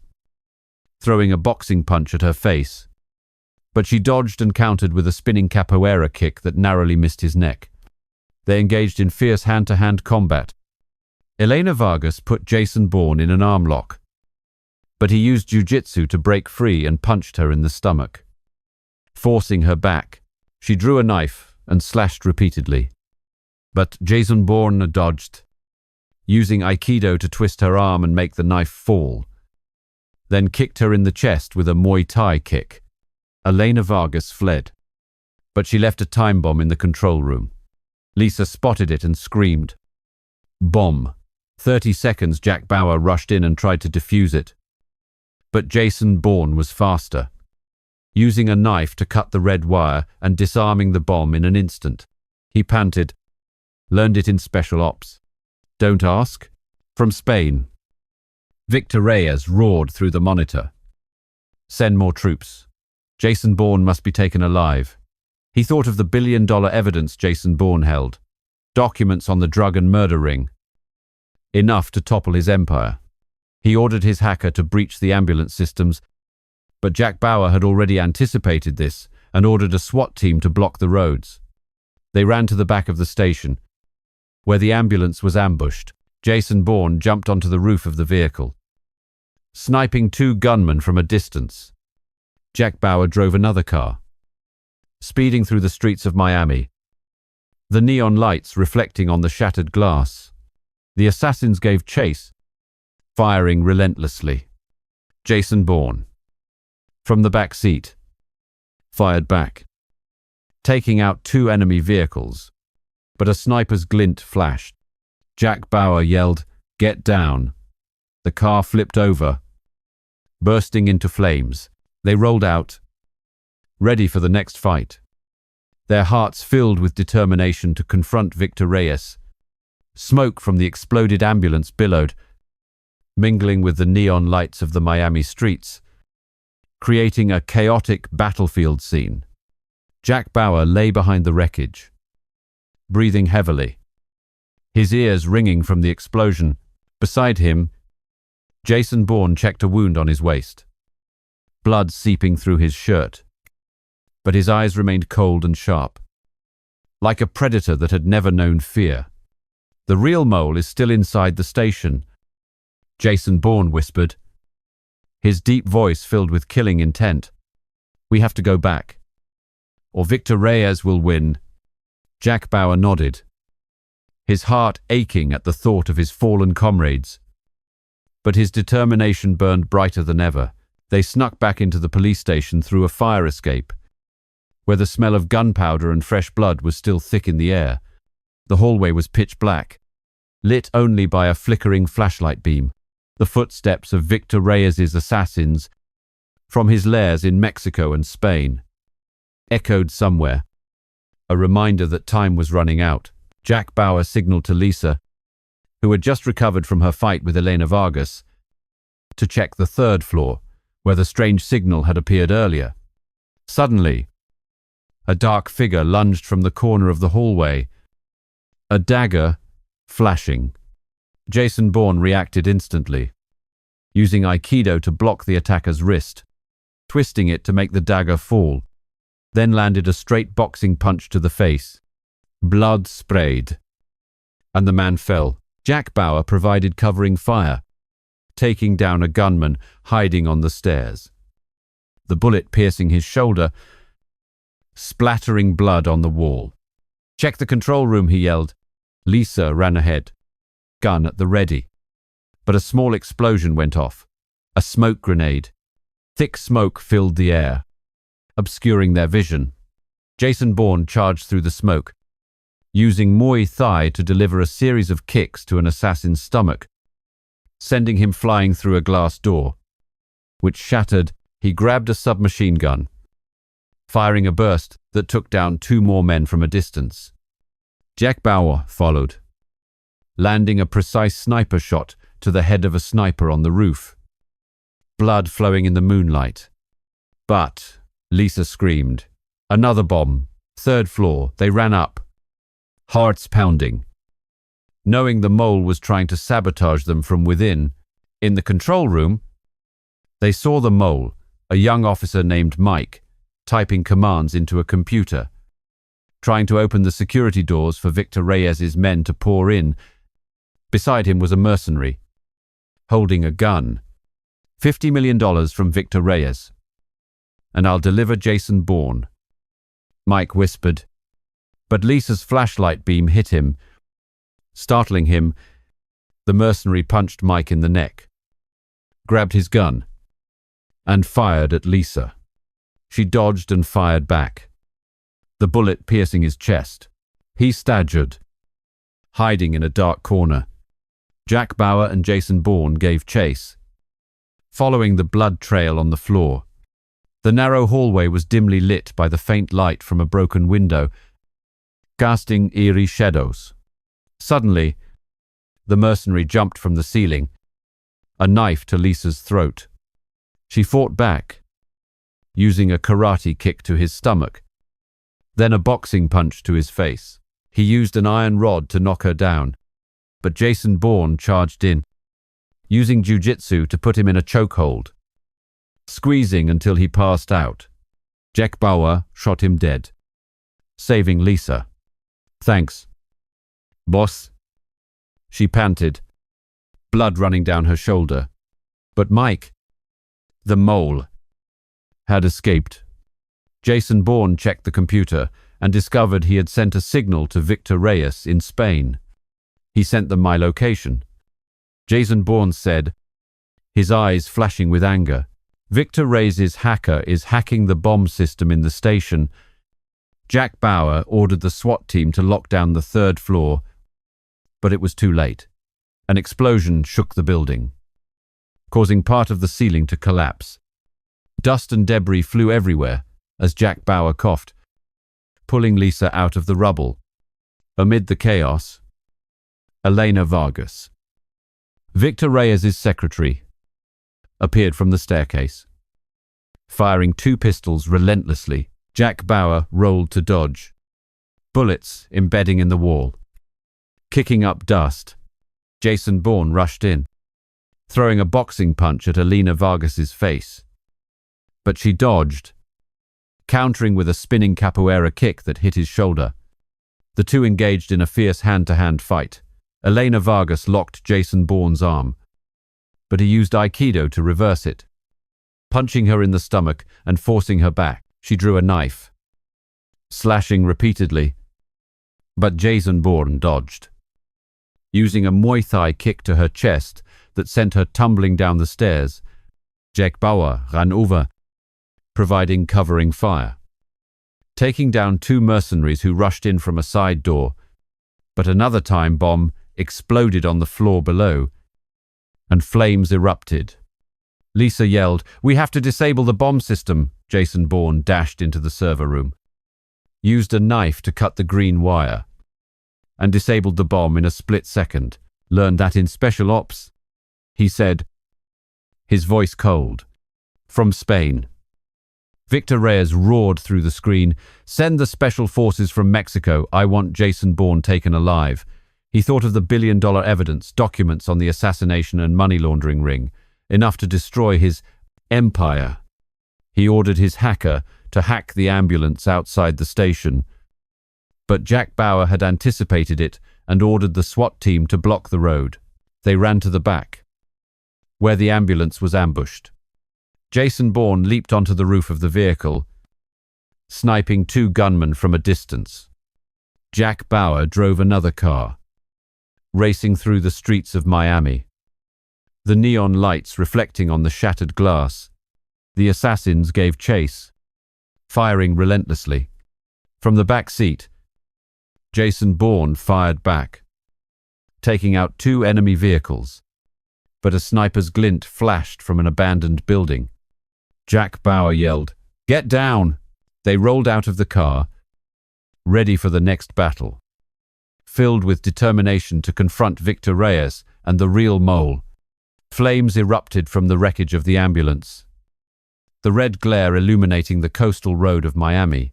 throwing a boxing punch at her face, but she dodged and countered with a spinning capoeira kick that narrowly missed his neck. They engaged in fierce hand-to-hand combat. Elena Vargas put Jason Bourne in an arm lock, but he used jiu-jitsu to break free and punched her in the stomach. Forcing her back, she drew a knife and slashed repeatedly. But Jason Bourne dodged, using Aikido to twist her arm and make the knife fall, then kicked her in the chest with a Muay Thai kick. Elena Vargas fled, but she left a time bomb in the control room. Lisa spotted it and screamed, "Bomb!" 30 seconds, Jack Bauer rushed in and tried to defuse it. But Jason Bourne was faster, using a knife to cut the red wire and disarming the bomb in an instant. He panted, "Learned it in special ops. Don't ask." From Spain, Victor Reyes roared through the monitor, "Send more troops. Jason Bourne must be taken alive." He thought of the billion-dollar evidence Jason Bourne held, documents on the drug and murder ring, enough to topple his empire. He ordered his hacker to breach the ambulance systems, but Jack Bauer had already anticipated this and ordered a SWAT team to block the roads. They ran to the back of the station, where the ambulance was ambushed. Jason Bourne jumped onto the roof of the vehicle, sniping 2 gunmen from a distance. Jack Bauer drove another car, speeding through the streets of Miami, the neon lights reflecting on the shattered glass. The assassins gave chase, firing relentlessly. Jason Bourne, from the back seat, fired back, taking out 2 enemy vehicles, but a sniper's glint flashed. Jack Bauer yelled, "Get down!" The car flipped over, bursting into flames. They rolled out, ready for the next fight, their hearts filled with determination to confront Victor Reyes. Smoke from the exploded ambulance billowed, mingling with the neon lights of the Miami streets, creating a chaotic battlefield scene. Jack Bauer lay behind the wreckage, breathing heavily, his ears ringing from the explosion. Beside him, Jason Bourne checked a wound on his waist, blood seeping through his shirt, but his eyes remained cold and sharp, like a predator that had never known fear. "The real mole is still inside the station," Jason Bourne whispered, his deep voice filled with killing intent. "We have to go back, or Victor Reyes will win." Jack Bauer nodded, his heart aching at the thought of his fallen comrades. But his determination burned brighter than ever. They snuck back into the police station through a fire escape, where the smell of gunpowder and fresh blood was still thick in the air. The hallway was pitch black, lit only by a flickering flashlight beam. The footsteps of Victor Reyes's assassins from his lairs in Mexico and Spain echoed somewhere, a reminder that time was running out. Jack Bauer signaled to Lisa, who had just recovered from her fight with Elena Vargas, to check the 3rd floor, where the strange signal had appeared earlier. Suddenly, a dark figure lunged from the corner of the hallway, a dagger flashing. Jason Bourne reacted instantly, using Aikido to block the attacker's wrist, twisting it to make the dagger fall, then landed a straight boxing punch to the face. Blood sprayed, and the man fell. Jack Bauer provided covering fire, taking down a gunman hiding on the stairs. The bullet piercing his shoulder, splattering blood on the wall. "Check the control room," he yelled. Lisa ran ahead, gun at the ready. But a small explosion went off. A smoke grenade. Thick smoke filled the air, obscuring their vision. Jason Bourne charged through the smoke, using Muay Thai to deliver a series of kicks to an assassin's stomach, sending him flying through a glass door, which shattered. He grabbed a submachine gun, firing a burst that took down 2 more men from a distance. Jack Bauer followed, landing a precise sniper shot to the head of a sniper on the roof, blood flowing in the moonlight. But, Lisa screamed, another bomb, 3rd floor. They ran up, hearts pounding, knowing the mole was trying to sabotage them from within. In the control room, they saw the mole, a young officer named Mike, typing commands into a computer, trying to open the security doors for Victor Reyes's men to pour in. Beside him was a mercenary, holding a gun. $50 million from Victor Reyes. "And I'll deliver Jason Bourne," Mike whispered. But Lisa's flashlight beam hit him. Startling him, the mercenary punched Mike in the neck, grabbed his gun, and fired at Lisa. She dodged and fired back, the bullet piercing his chest. He staggered, hiding in a dark corner. Jack Bauer and Jason Bourne gave chase, following the blood trail on the floor. The narrow hallway was dimly lit by the faint light from a broken window, casting eerie shadows. Suddenly, the mercenary jumped from the ceiling, a knife to Lisa's throat. She fought back, using a karate kick to his stomach, then a boxing punch to his face. He used an iron rod to knock her down, but Jason Bourne charged in, using jiu-jitsu to put him in a chokehold, squeezing until he passed out. Jack Bauer shot him dead, saving Lisa. "Thanks, boss," she panted, blood running down her shoulder. But Mike, the mole, had escaped. Jason Bourne checked the computer and discovered he had sent a signal to Victor Reyes in Spain. He sent them my location. Jason Bourne said, his eyes flashing with anger, "Victor Reyes's hacker is hacking the bomb system in the station." Jack Bauer ordered the SWAT team to lock down the 3rd floor, but it was too late. An explosion shook the building, causing part of the ceiling to collapse. Dust and debris flew everywhere as Jack Bauer coughed, pulling Lisa out of the rubble. Amid the chaos, Elena Vargas, Victor Reyes's secretary, appeared from the staircase, firing 2 pistols relentlessly. Jack Bauer rolled to dodge, bullets embedding in the wall. Kicking up dust, Jason Bourne rushed in, throwing a boxing punch at Elena Vargas's face. But she dodged, countering with a spinning capoeira kick that hit his shoulder. The two engaged in a fierce hand-to-hand fight. Elena Vargas locked Jason Bourne's arm, but he used Aikido to reverse it, punching her in the stomach and forcing her back. She drew a knife, slashing repeatedly, but Jason Bourne dodged, using a Muay Thai kick to her chest that sent her tumbling down the stairs. Jack Bauer ran over, providing covering fire, taking down 2 mercenaries who rushed in from a side door. But another time bomb exploded on the floor below, and flames erupted. Lisa yelled, "We have to disable the bomb system." Jason Bourne dashed into the server room, used a knife to cut the green wire, and disabled the bomb in a split second. "Learned that in Special Ops," he said, his voice cold. "From Spain." Victor Reyes roared through the screen, "Send the special forces from Mexico. I want Jason Bourne taken alive." He thought of the billion-dollar evidence, documents on the assassination and money laundering ring, enough to destroy his empire. He ordered his hacker to hack the ambulance outside the station. But Jack Bauer had anticipated it and ordered the SWAT team to block the road. They ran to the back, where the ambulance was ambushed. Jason Bourne leaped onto the roof of the vehicle, sniping 2 gunmen from a distance. Jack Bauer drove another car, racing through the streets of Miami. The neon lights reflecting on the shattered glass. The assassins gave chase, firing relentlessly. From the back seat, Jason Bourne fired back, taking out 2 enemy vehicles. But a sniper's glint flashed from an abandoned building. Jack Bauer yelled, "Get down!" They rolled out of the car, ready for the next battle. Filled with determination to confront Victor Reyes and the real mole, flames erupted from the wreckage of the ambulance, the red glare illuminating the coastal road of Miami,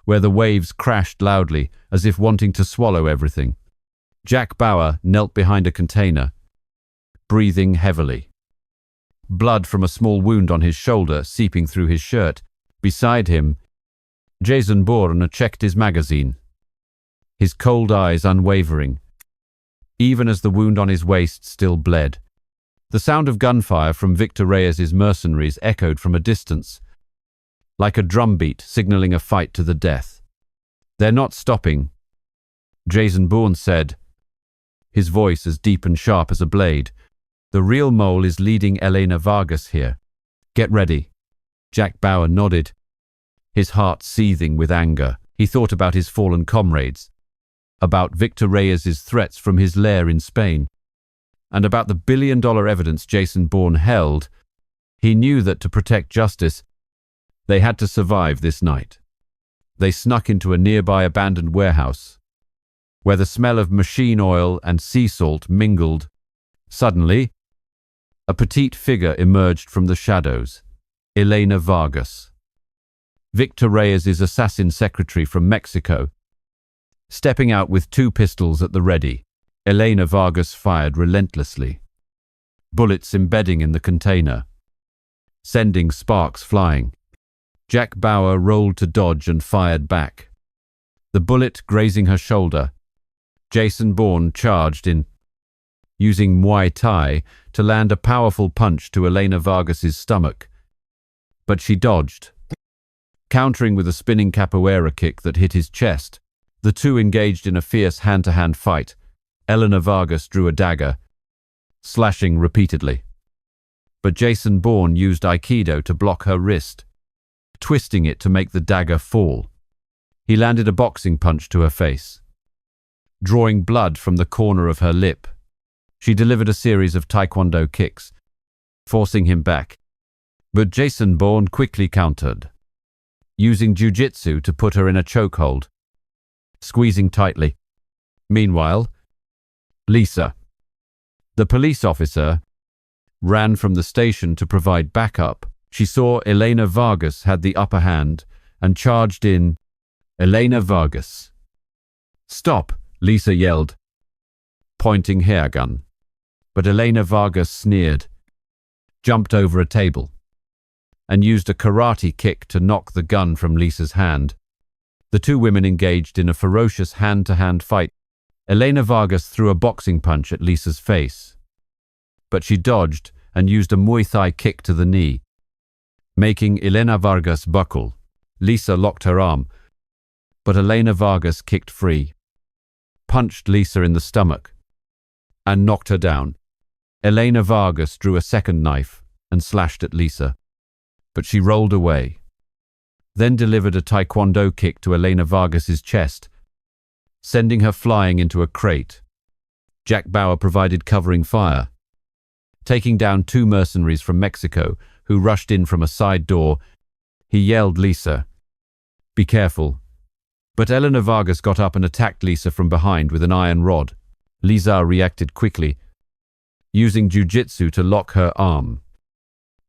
where the waves crashed loudly as if wanting to swallow everything. Jack Bauer knelt behind a container, breathing heavily. Blood from a small wound on his shoulder seeping through his shirt. Beside him, Jason Bourne checked his magazine, his cold eyes unwavering, even as the wound on his waist still bled. The sound of gunfire from Victor Reyes's mercenaries echoed from a distance, like a drumbeat signaling a fight to the death. "They're not stopping," Jason Bourne said, his voice as deep and sharp as a blade. "The real mole is leading Elena Vargas here. Get ready." Jack Bauer nodded, his heart seething with anger. He thought about his fallen comrades, about Victor Reyes's threats from his lair in Spain, and about the billion-dollar evidence Jason Bourne held. He knew that to protect justice, they had to survive this night. They snuck into a nearby abandoned warehouse, where the smell of machine oil and sea salt mingled. Suddenly, a petite figure emerged from the shadows. Elena Vargas, Victor Reyes's assassin secretary from Mexico. Stepping out with 2 pistols at the ready, Elena Vargas fired relentlessly, bullets embedding in the container, sending sparks flying. Jack Bauer rolled to dodge and fired back. The bullet grazing her shoulder, Jason Bourne charged in, using Muay Thai to land a powerful punch to Elena Vargas's stomach. But she dodged, countering with a spinning capoeira kick that hit his chest. The 2 engaged in a fierce hand-to-hand fight. Elena Vargas drew a dagger, slashing repeatedly. But Jason Bourne used Aikido to block her wrist, twisting it to make the dagger fall. He landed a boxing punch to her face, drawing blood from the corner of her lip. She delivered a series of taekwondo kicks, forcing him back. But Jason Bourne quickly countered, using jiu-jitsu to put her in a chokehold, squeezing tightly. Meanwhile, Lisa, the police officer, ran from the station to provide backup. She saw Elena Vargas had the upper hand and charged in. Elena Vargas. "Stop," Lisa yelled, pointing hair gun. But Elena Vargas sneered, jumped over a table, and used a karate kick to knock the gun from Lisa's hand. The 2 women engaged in a ferocious hand-to-hand fight. Elena Vargas threw a boxing punch at Lisa's face, but she dodged and used a Muay Thai kick to the knee, making Elena Vargas buckle. Lisa locked her arm, but Elena Vargas kicked free, punched Lisa in the stomach, and knocked her down. Elena Vargas drew a second knife and slashed at Lisa, but she rolled away, then delivered a taekwondo kick to Elena Vargas's chest, sending her flying into a crate. Jack Bauer provided covering fire, taking down 2 mercenaries from Mexico who rushed in from a side door. He yelled, "Lisa, be careful." But Elena Vargas got up and attacked Lisa from behind with an iron rod. Lisa reacted quickly, using jiu-jitsu to lock her arm,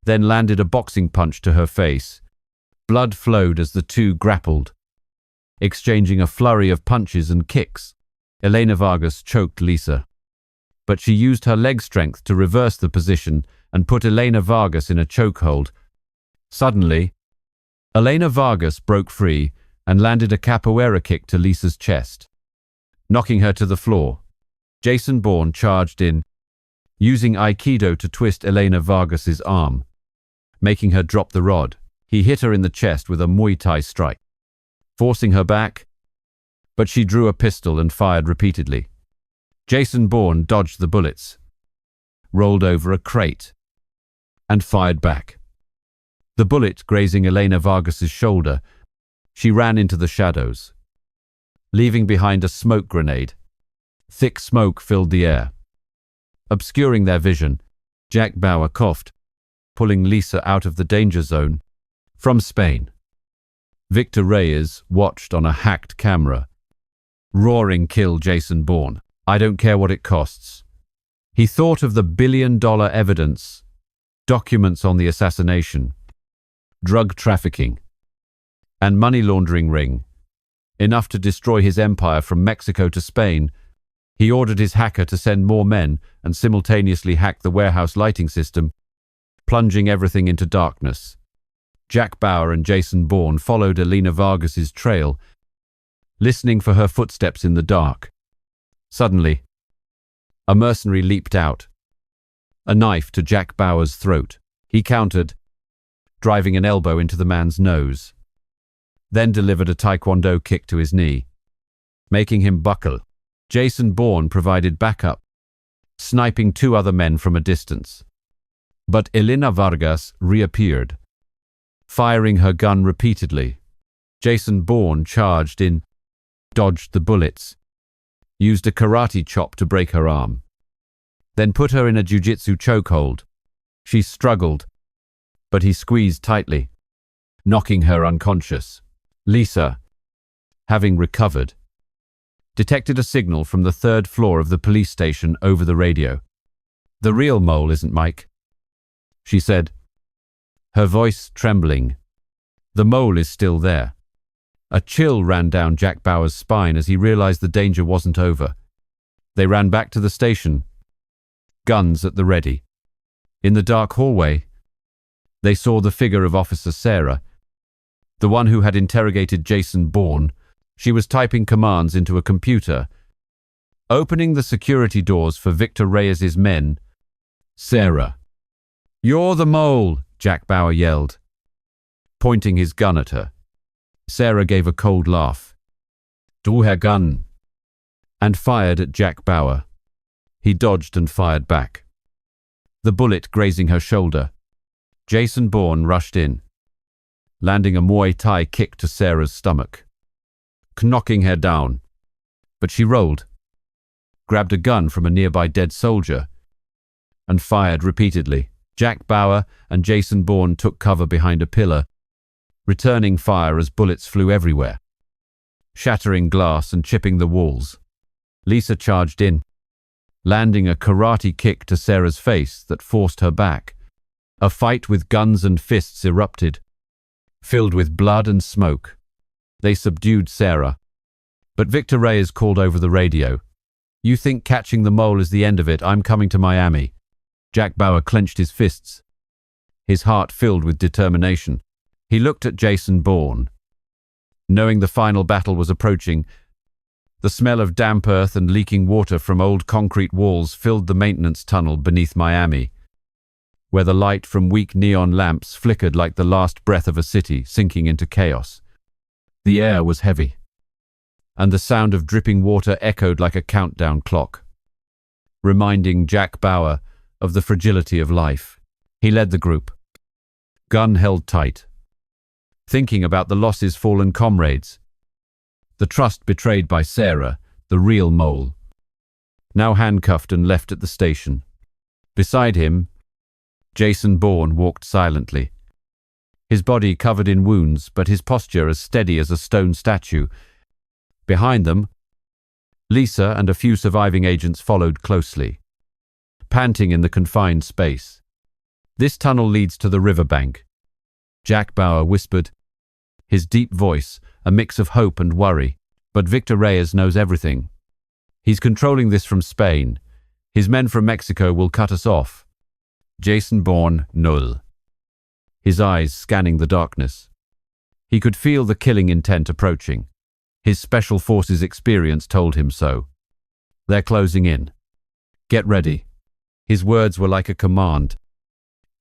then landed a boxing punch to her face. Blood flowed as the 2 grappled, exchanging a flurry of punches and kicks. Elena Vargas choked Lisa, but she used her leg strength to reverse the position and put Elena Vargas in a chokehold. Suddenly, Elena Vargas broke free and landed a capoeira kick to Lisa's chest, knocking her to the floor. Jason Bourne charged in, Using Aikido to twist Elena Vargas's arm, making her drop the rod, he hit her in the chest with a Muay Thai strike, forcing her back, but she drew a pistol and fired repeatedly. Jason Bourne dodged the bullets, rolled over a crate, and fired back. The bullet grazing Elena Vargas's shoulder, she ran into the shadows, leaving behind a smoke grenade. Thick smoke filled the air, obscuring their vision. Jack Bauer coughed, pulling Lisa out of the danger zone. From Spain, Victor Reyes watched on a hacked camera, roaring, "Kill Jason Bourne. I don't care what it costs." He thought of the billion-dollar evidence, documents on the assassination, drug trafficking, and money laundering ring, enough to destroy his empire from Mexico to Spain. He ordered his hacker to send more men and simultaneously hack the warehouse lighting system, plunging everything into darkness. Jack Bauer and Jason Bourne followed Elena Vargas's trail, listening for her footsteps in the dark. Suddenly, a mercenary leaped out, a knife to Jack Bauer's throat. He countered, driving an elbow into the man's nose, then delivered a taekwondo kick to his knee, making him buckle. Jason Bourne provided backup, sniping 2 other men from a distance. But Elena Vargas reappeared, firing her gun repeatedly. Jason Bourne charged in, dodged the bullets, used a karate chop to break her arm, then put her in a jiu-jitsu chokehold. She struggled, but he squeezed tightly, knocking her unconscious. Lisa, having recovered, detected a signal from the 3rd floor of the police station over the radio. "The real mole isn't Mike," she said, her voice trembling. "The mole is still there." A chill ran down Jack Bauer's spine as he realized the danger wasn't over. They ran back to the station, guns at the ready. In the dark hallway, they saw the figure of Officer Sarah, the one who had interrogated Jason Bourne. She was typing commands into a computer, opening the security doors for Victor Reyes's men. "Sarah, you're the mole," Jack Bauer yelled, pointing his gun at her. Sarah gave a cold laugh. "Du Herr Gun," and fired at Jack Bauer. He dodged and fired back, the bullet grazing her shoulder. Jason Bourne rushed in, landing a Muay Thai kick to Sarah's stomach, knocking her down. But she rolled, grabbed a gun from a nearby dead soldier, and fired repeatedly. Jack Bauer and Jason Bourne took cover behind a pillar, returning fire as bullets flew everywhere, shattering glass and chipping the walls. Lisa charged in, landing a karate kick to Sarah's face that forced her back. A fight with guns and fists erupted, filled with blood and smoke. They subdued Sarah, but Victor Reyes called over the radio, "You think catching the mole is the end of it? I'm coming to Miami." Jack Bauer clenched his fists, his heart filled with determination. He looked at Jason Bourne, knowing the final battle was approaching. The smell of damp earth and leaking water from old concrete walls filled the maintenance tunnel beneath Miami, where the light from weak neon lamps flickered like the last breath of a city sinking into chaos. The air was heavy, and the sound of dripping water echoed like a countdown clock, reminding Jack Bauer of the fragility of life. He led the group, gun held tight, thinking about the losses fallen comrades, the trust betrayed by Sarah, the real mole, now handcuffed and left at the station. Beside him, Jason Bourne walked silently, his body covered in wounds but his posture as steady as a stone statue. Behind them, Lisa and a few surviving agents followed closely, panting in the confined space. "This tunnel leads to the riverbank," Jack Bauer whispered, his deep voice a mix of hope and worry. "But Victor Reyes knows everything. He's controlling this from Spain. His men from Mexico will cut us off." Jason Bourne null, his eyes scanning the darkness. He could feel the killing intent approaching. His special forces experience told him so. "They're closing in. Get ready." His words were like a command,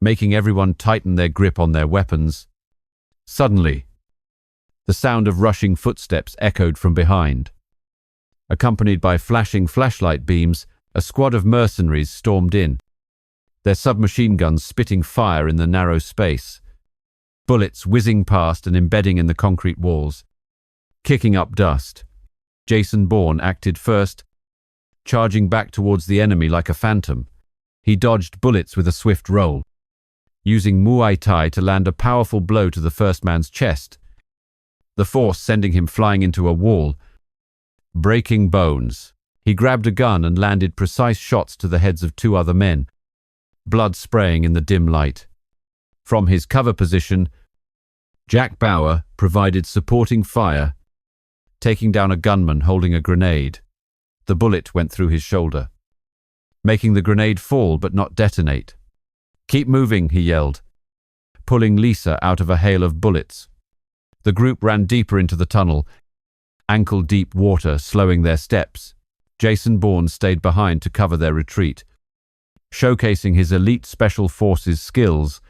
making everyone tighten their grip on their weapons. Suddenly, the sound of rushing footsteps echoed from behind. Accompanied by flashing flashlight beams, a squad of mercenaries stormed in, their submachine guns spitting fire in the narrow space, bullets whizzing past and embedding in the concrete walls, kicking up dust. Jason Bourne acted first, charging back towards the enemy like a phantom. He dodged bullets with a swift roll, using Muay Thai to land a powerful blow to the first man's chest, the force sending him flying into a wall, breaking bones. He grabbed a gun and landed precise shots to the heads of two other men, blood spraying in the dim light. From his cover position, Jack Bauer provided supporting fire, taking down a gunman holding a grenade. The bullet went through his shoulder, making the grenade fall but not detonate. "Keep moving," he yelled, pulling Lisa out of a hail of bullets. The group ran deeper into the tunnel, ankle-deep water slowing their steps. Jason Bourne stayed behind to cover their retreat. Showcasing his elite special forces skills,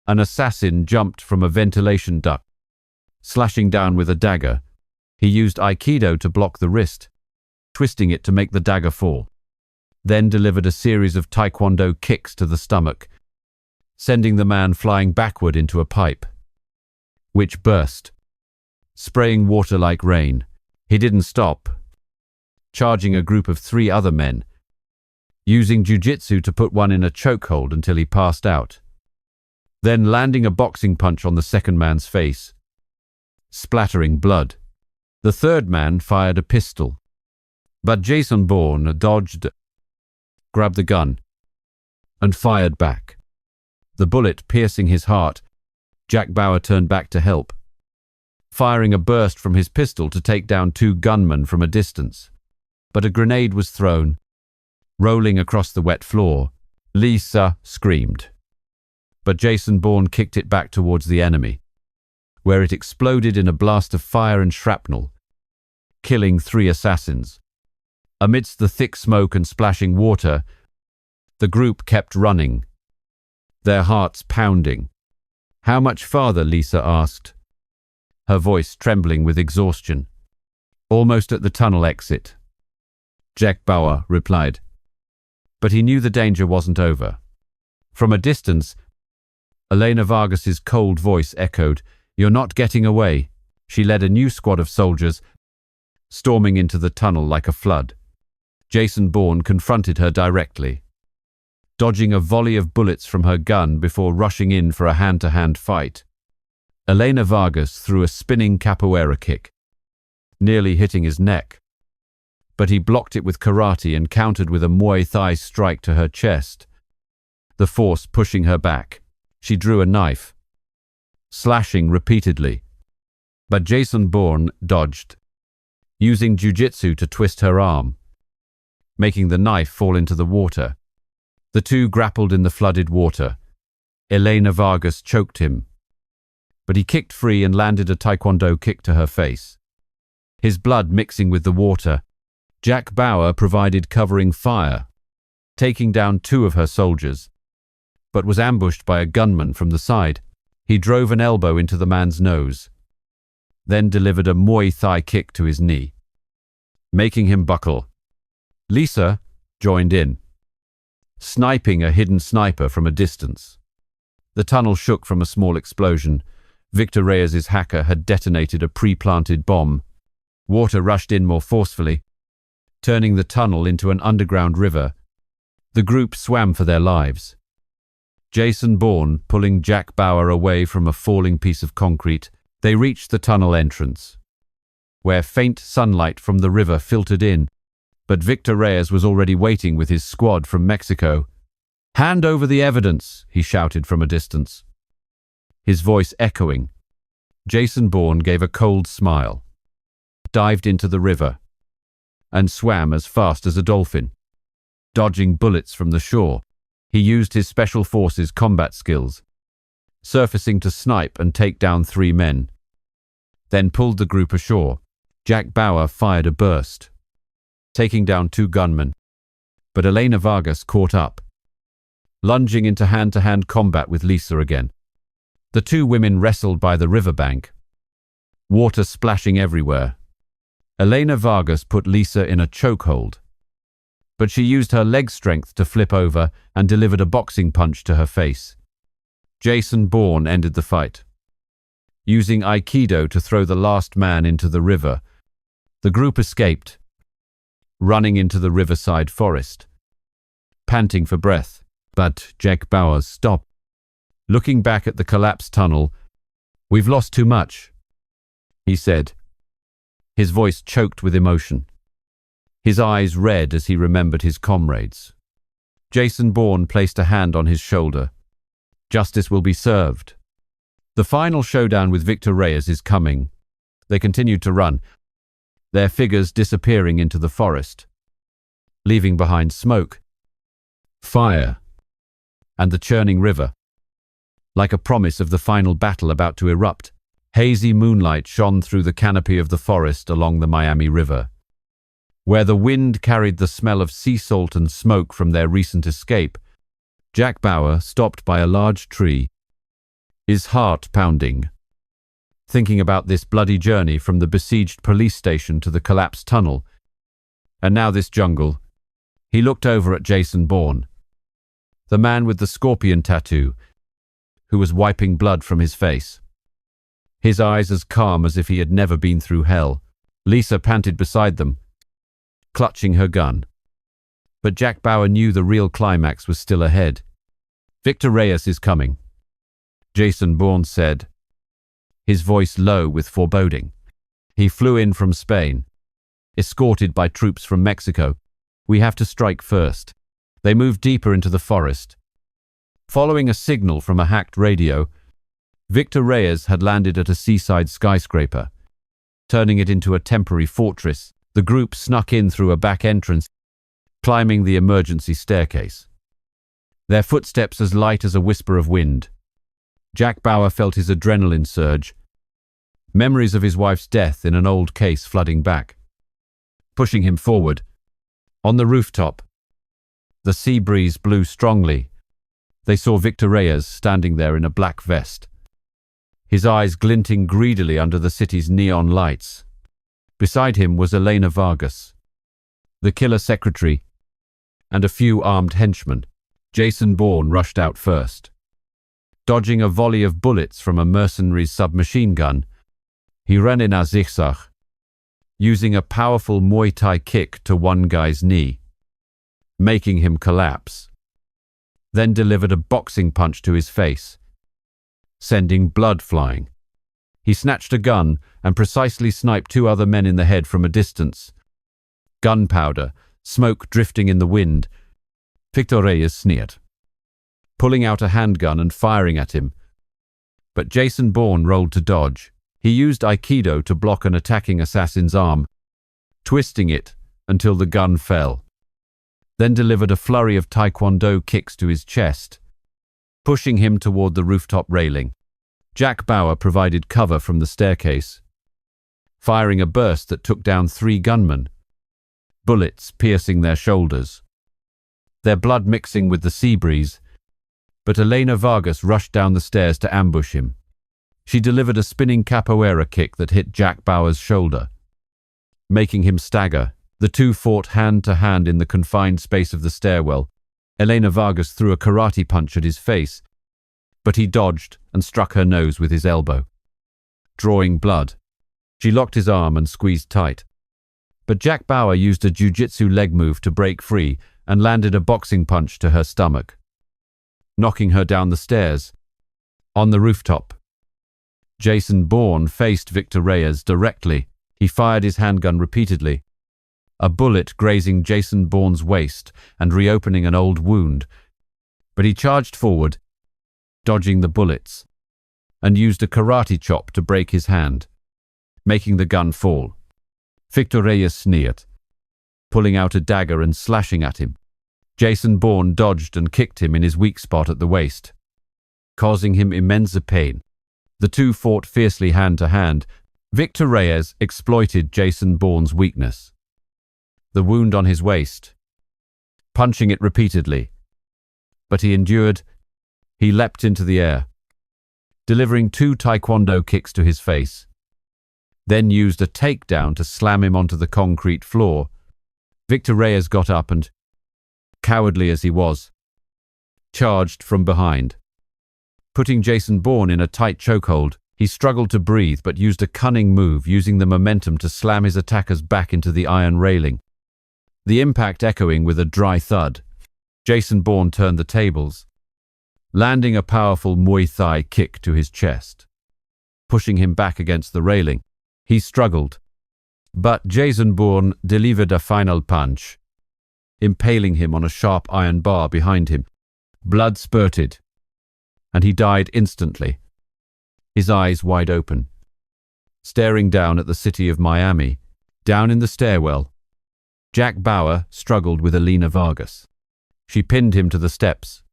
an assassin jumped from a ventilation duct, slashing down with a dagger. He used Aikido to block the wrist, twisting it to make the dagger fall, then delivered a series of Taekwondo kicks to the stomach, sending the man flying backward into a pipe, which burst, spraying water like rain. He didn't stop, charging a group of 3 other men, using jiu-jitsu to put one in a chokehold until he passed out, then landing a boxing punch on the second man's face, splattering blood. The third man fired a pistol, but Jason Bourne dodged, grabbed the gun, and fired back. The bullet piercing his heart, Jack Bauer turned back to help, firing a burst from his pistol to take down 2 gunmen from a distance. But a grenade was thrown, rolling across the wet floor. Lisa screamed, but Jason Bourne kicked it back towards the enemy, where it exploded in a blast of fire and shrapnel, killing 3 assassins. Amidst the thick smoke and splashing water, the group kept running, their hearts pounding. "How much farther?" Lisa asked, her voice trembling with exhaustion. "Almost at the tunnel exit," Jack Bauer replied. But he knew the danger wasn't over. From a distance, Elena Vargas's cold voice echoed, "You're not getting away." She led a new squad of soldiers, storming into the tunnel like a flood. Jason Bourne confronted her directly, dodging a volley of bullets from her gun before rushing in for a hand-to-hand fight. Elena Vargas threw a spinning capoeira kick, nearly hitting his neck, but he blocked it with karate and countered with a Muay Thai strike to her chest, the force pushing her back. She drew a knife, slashing repeatedly, but Jason Bourne dodged, using jiu-jitsu to twist her arm, making the knife fall into the water. The 2 grappled in the flooded water. Elena Vargas choked him, but he kicked free and landed a Taekwondo kick to her face, his blood mixing with the water. Jack Bauer provided covering fire, taking down 2 of her soldiers, but was ambushed by a gunman from the side. He drove an elbow into the man's nose, then delivered a Muay Thai kick to his knee, making him buckle. Lisa joined in, sniping a hidden sniper from a distance. The tunnel shook from a small explosion. Victor Reyes's hacker had detonated a pre-planted bomb. Water rushed in more forcefully, turning the tunnel into an underground river. The group swam for their lives, Jason Bourne pulling Jack Bauer away from a falling piece of concrete. They reached the tunnel entrance, where faint sunlight from the river filtered in, but Victor Reyes was already waiting with his squad from Mexico. "Hand over the evidence," he shouted from a distance, his voice echoing. Jason Bourne gave a cold smile, dived into the river, and swam as fast as a dolphin, dodging bullets from the shore. He used his special forces combat skills, surfacing to snipe and take down 3 men, then pulled the group ashore. Jack Bauer fired a burst, taking down 2 gunmen, but Elena Vargas caught up, lunging into hand-to-hand combat with Lisa again. The two women wrestled by the riverbank, water splashing everywhere. Elena Vargas put Lisa in a chokehold, but she used her leg strength to flip over and delivered a boxing punch to her face. Jason Bourne ended the fight, using Aikido to throw the last man into the river. The group escaped, running into the riverside forest, panting for breath. But Jack Bauer stopped, looking back at the collapsed tunnel. "We've lost too much," he said, his voice choked with emotion. His eyes red as he remembered his comrades. Jason Bourne placed a hand on his shoulder. "Justice will be served." The final showdown with Victor Reyes is coming. They continued to run, their figures disappearing into the forest, leaving behind smoke, fire, and the churning river. Like a promise of the final battle about to erupt, hazy moonlight shone through the canopy of the forest along the Miami River. Where the wind carried the smell of sea salt and smoke from their recent escape, Jack Bauer stopped by a large tree, his heart pounding, thinking about this bloody journey from the besieged police station to the collapsed tunnel, and now this jungle. He looked over at Jason Bourne, the man with the scorpion tattoo, who was wiping blood from his face, his eyes as calm as if he had never been through hell. Lisa panted beside them, clutching her gun. But Jack Bauer knew the real climax was still ahead. "Victor Reyes is coming," Jason Bourne said, his voice low with foreboding. "He flew in from Spain, escorted by troops from Mexico. We have to strike first." They moved deeper into the forest. Following a signal from a hacked radio, Victor Reyes had landed at a seaside skyscraper, turning it into a temporary fortress. The group snuck in through a back entrance, climbing the emergency staircase, their footsteps as light as a whisper of wind. Jack Bauer felt his adrenaline surge, memories of his wife's death in an old case flooding back, pushing him forward. On the rooftop, the sea breeze blew strongly. They saw Victor Reyes standing there in a black vest, his eyes glinting greedily under the city's neon lights. Beside him was Elena Vargas, the killer secretary, and a few armed henchmen. Jason Bourne rushed out first. Dodging a volley of bullets from a mercenary's submachine gun, he ran in a zigzag, using a powerful Muay Thai kick to one guy's knee, making him collapse, then delivered a boxing punch to his face, sending blood flying. He snatched a gun and precisely sniped two other men in the head from a distance. Gunpowder, smoke drifting in the wind. Victor Reyes sneered, pulling out a handgun and firing at him. But Jason Bourne rolled to dodge. He used Aikido to block an attacking assassin's arm, twisting it until the gun fell, then delivered a flurry of Taekwondo kicks to his chest, pushing him toward the rooftop railing. Jack Bauer provided cover from the staircase, firing a burst that took down 3 gunmen, bullets piercing their shoulders, their blood mixing with the sea breeze. But Elena Vargas rushed down the stairs to ambush him. She delivered a spinning capoeira kick that hit Jack Bauer's shoulder, making him stagger. The two fought hand to hand in the confined space of the stairwell. Elena Vargas threw a karate punch at his face, but he dodged and struck her nose with his elbow, drawing blood. She locked his arm and squeezed tight. But Jack Bauer used a jiu-jitsu leg move to break free and landed a boxing punch to her stomach, knocking her down the stairs. On the rooftop, Jason Bourne faced Victor Reyes directly. He fired his handgun repeatedly, a bullet grazing Jason Bourne's waist and reopening an old wound. But he charged forward, dodging the bullets, and used a karate chop to break his hand, making the gun fall. Victor Reyes sneered, pulling out a dagger and slashing at him. Jason Bourne dodged and kicked him in his weak spot at the waist, causing him immense pain. The two fought fiercely hand to hand. Victor Reyes exploited Jason Bourne's weakness, the wound on his waist, punching it repeatedly. But he endured. He leapt into the air, delivering 2 taekwondo kicks to his face, then used a takedown to slam him onto the concrete floor. Victor Reyes got up and, cowardly as he was, charged from behind. Putting Jason Bourne in a tight chokehold, he struggled to breathe but used a cunning move, using the momentum to slam his attackers back into the iron railing. The impact echoing with a dry thud, Jason Bourne turned the tables, landing a powerful Muay Thai kick to his chest. Pushing him back against the railing, he struggled, but Jason Bourne delivered a final punch, impaling him on a sharp iron bar behind him. Blood spurted, and he died instantly, his eyes wide open, staring down at the city of Miami. Down in the stairwell, Jack Bauer struggled with Elena Vargas. She pinned him to the steps,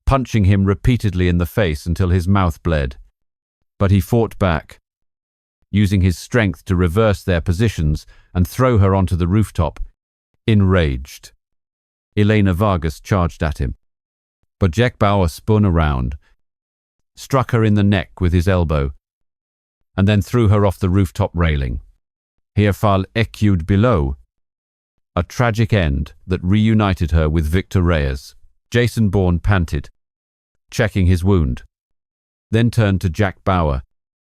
punching him repeatedly in the face until his mouth bled. But he fought back, using his strength to reverse their positions and throw her onto the rooftop. Enraged, Elena Vargas charged at him, but Jack Bauer spun around, struck her in the neck with his elbow, and then threw her off the rooftop railing. Her fall echoed below, a tragic end that reunited her with Victor Reyes. Jason Bourne panted, checking his wound, then turned to Jack Bauer.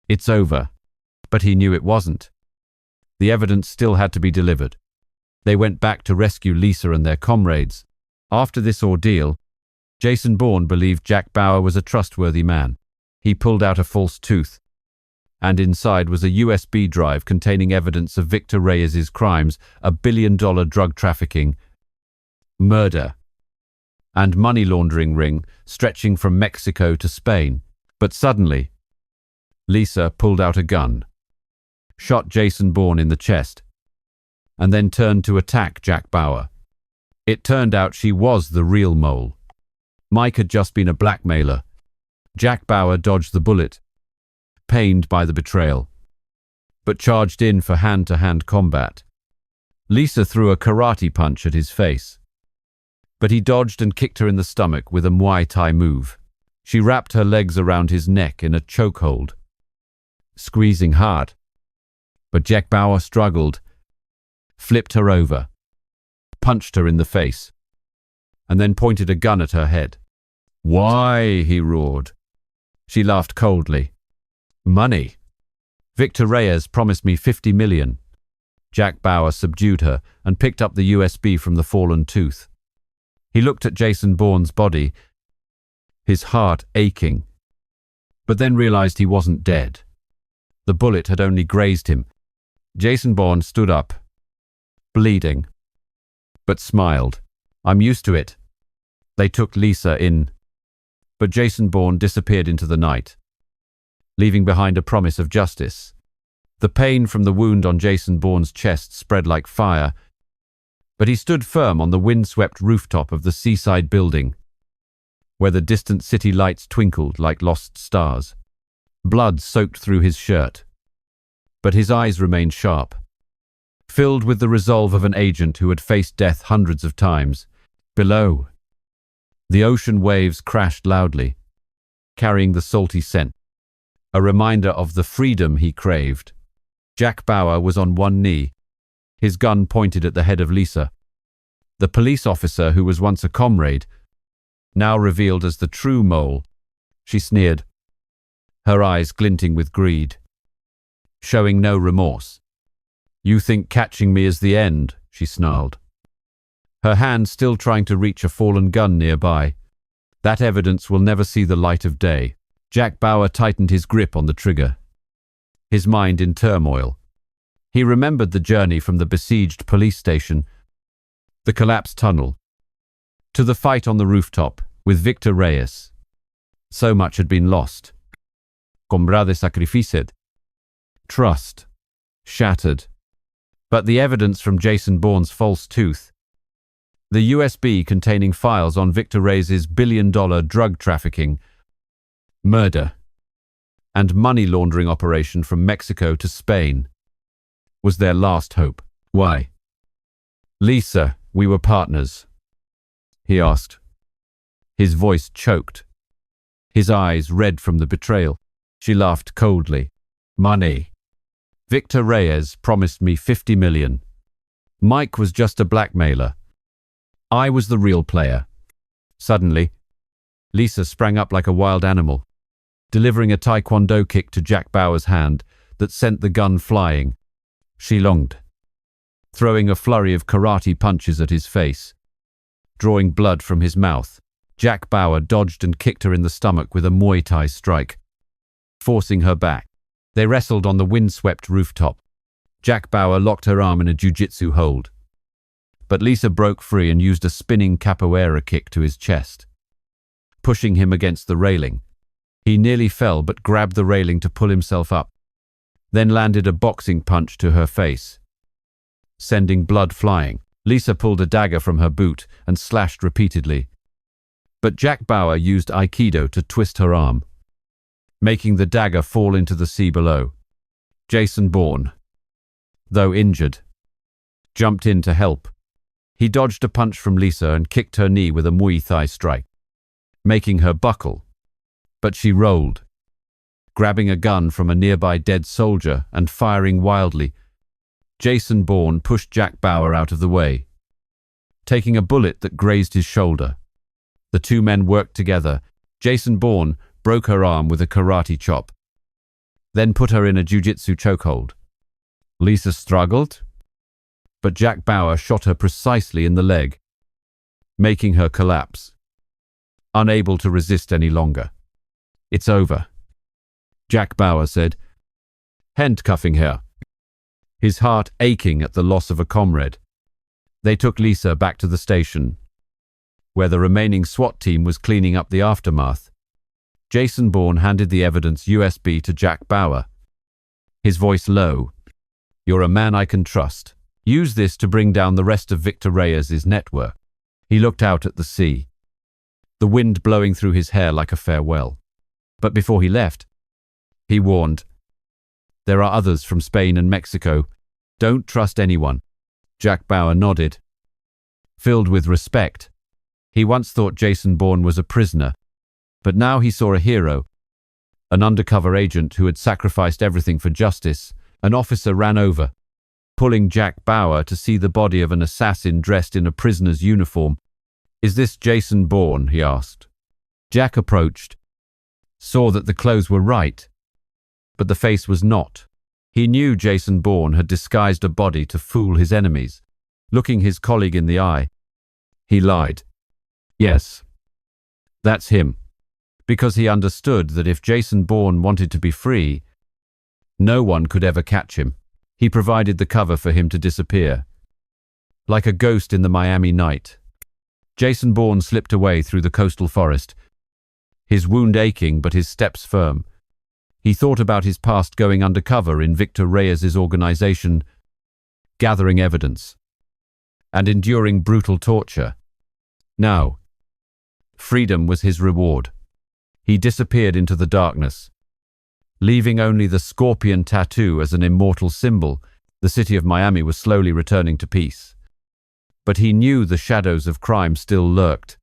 It's over. But he knew it wasn't. The evidence still had to be delivered. They went back to rescue Lisa and their comrades. After this ordeal, Jason Bourne believed Jack Bauer was a trustworthy man. He pulled out a false tooth, and inside was a USB drive containing evidence of Victor Reyes's crimes, $1 billion drug trafficking, murder, and money laundering ring stretching from Mexico to Spain. But suddenly, Lisa pulled out a gun, shot Jason Bourne in the chest, and then turned to attack Jack Bauer. It turned out she was the real mole. Mike had just been a blackmailer. Jack Bauer dodged the bullet, pained by the betrayal, but charged in for hand-to-hand combat. Lisa threw a karate punch at his face, but he dodged and kicked her in the stomach with a Muay Thai move. She wrapped her legs around his neck in a chokehold, squeezing hard. But Jack Bauer struggled, flipped her over, punched her in the face, and then pointed a gun at her head. "Why?" he roared. She laughed coldly. "Money. Victor Reyes promised me $50 million. Jack Bauer subdued her and picked up the USB from the fallen tooth. He looked at Jason Bourne's body, his heart aching, but then realized he wasn't dead. The bullet had only grazed him. Jason Bourne stood up, bleeding, but smiled. "I'm used to it." They took Lisa in, but Jason Bourne disappeared into the night, leaving behind a promise of justice. The pain from the wound on Jason Bourne's chest spread like fire, but he stood firm on the wind-swept rooftop of the seaside building, where the distant city lights twinkled like lost stars. Blood soaked through his shirt, but his eyes remained sharp, filled with the resolve of an agent who had faced death hundreds of times. Below, the ocean waves crashed loudly, carrying the salty scent, a reminder of the freedom he craved. Jack Bauer was on one knee, his gun pointed at the head of Lisa. The police officer who was once a comrade, now revealed as the true mole. She sneered, her eyes glinting with greed, showing no remorse. "You think catching me is the end," she snarled, her hand still trying to reach a fallen gun nearby. "That evidence will never see the light of day." Jack Bauer tightened his grip on the trigger, his mind in turmoil. He remembered the journey from the besieged police station, the collapsed tunnel, to the fight on the rooftop with Victor Reyes. So much had been lost. Comprade sacrificed. Trust. Shattered. But the evidence from Jason Bourne's false tooth, the USB containing files on Victor Reyes's billion-dollar drug trafficking, murder, and money laundering operation from Mexico to Spain, was their last hope. "Why?" "Lisa, we were partners," he asked, His voice choked, his eyes red from the betrayal. She laughed coldly. Money. Victor Reyes promised me 50 million. Mike was just a blackmailer. I was the real player. Suddenly, Lisa sprang up like a wild animal, delivering a taekwondo kick to Jack Bauer's hand that sent the gun flying. She lunged, throwing a flurry of karate punches at his face, drawing blood from his mouth. Jack Bauer dodged and kicked her in the stomach with a Muay Thai strike, forcing her back. They wrestled on the windswept rooftop. Jack Bauer locked her arm in a jiu-jitsu hold, but Lisa broke free and used a spinning capoeira kick to his chest, pushing him against the railing. He nearly fell but grabbed the railing to pull himself up, then landed a boxing punch to her face, sending blood flying. Lisa pulled a dagger from her boot and slashed repeatedly, but Jack Bauer used Aikido to twist her arm, making the dagger fall into the sea below. Jason Bourne, though injured, jumped in to help. He dodged a punch from Lisa and kicked her knee with a Muay Thai strike, making her buckle. But she rolled, grabbing a gun from a nearby dead soldier and firing wildly. Jason Bourne pushed Jack Bauer out of the way, taking a bullet that grazed his shoulder. The two men worked together. Jason Bourne broke her arm with a karate chop, then put her in a jiu-jitsu chokehold. Lisa struggled, but Jack Bauer shot her precisely in the leg, making her collapse, unable to resist any longer. It's over, Jack Bauer said, handcuffing her, his heart aching at the loss of a comrade. They took Lisa back to the station, where the remaining SWAT team was cleaning up the aftermath. Jason Bourne handed the evidence USB to Jack Bauer, his voice low. You're a man I can trust. Use this to bring down the rest of Victor Reyes' network. He looked out at the sea, the wind blowing through his hair like a farewell. But before he left, he warned, there are others from Spain and Mexico. Don't trust anyone. Jack Bauer nodded, filled with respect. He once thought Jason Bourne was a prisoner, but now he saw a hero, an undercover agent who had sacrificed everything for justice. An officer ran over, pulling Jack Bauer to see the body of an assassin dressed in a prisoner's uniform. Is this Jason Bourne? He asked. Jack approached, saw that the clothes were right, but the face was not. He knew Jason Bourne had disguised a body to fool his enemies. Looking his colleague in the eye, he lied. Yes, that's him, because he understood that if Jason Bourne wanted to be free, no one could ever catch him. He provided the cover for him to disappear, like a ghost in the Miami night. Jason Bourne slipped away through the coastal forest, his wound aching but his steps firm. He thought about his past going undercover in Victor Reyes' organization, gathering evidence, and enduring brutal torture. Now, freedom was his reward. He disappeared into the darkness, leaving only the scorpion tattoo as an immortal symbol. The city of Miami was slowly returning to peace. But he knew the shadows of crime still lurked.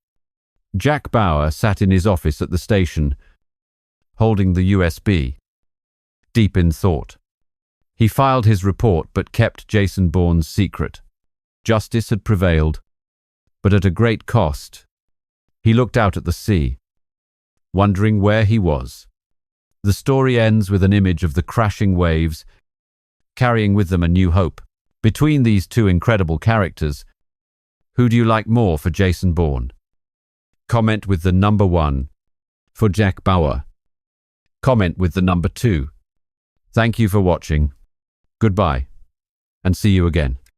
Jack Bauer sat in his office at the station, holding the USB, deep in thought. He filed his report but kept Jason Bourne's secret. Justice had prevailed, but at a great cost. He looked out at the sea, wondering where he was. The story ends with an image of the crashing waves, carrying with them a new hope. Between these two incredible characters, who do you like more for Jason Bourne? Comment with the number 1 for Jack Bauer. Comment with the number 2. Thank you for watching. Goodbye, and see you again.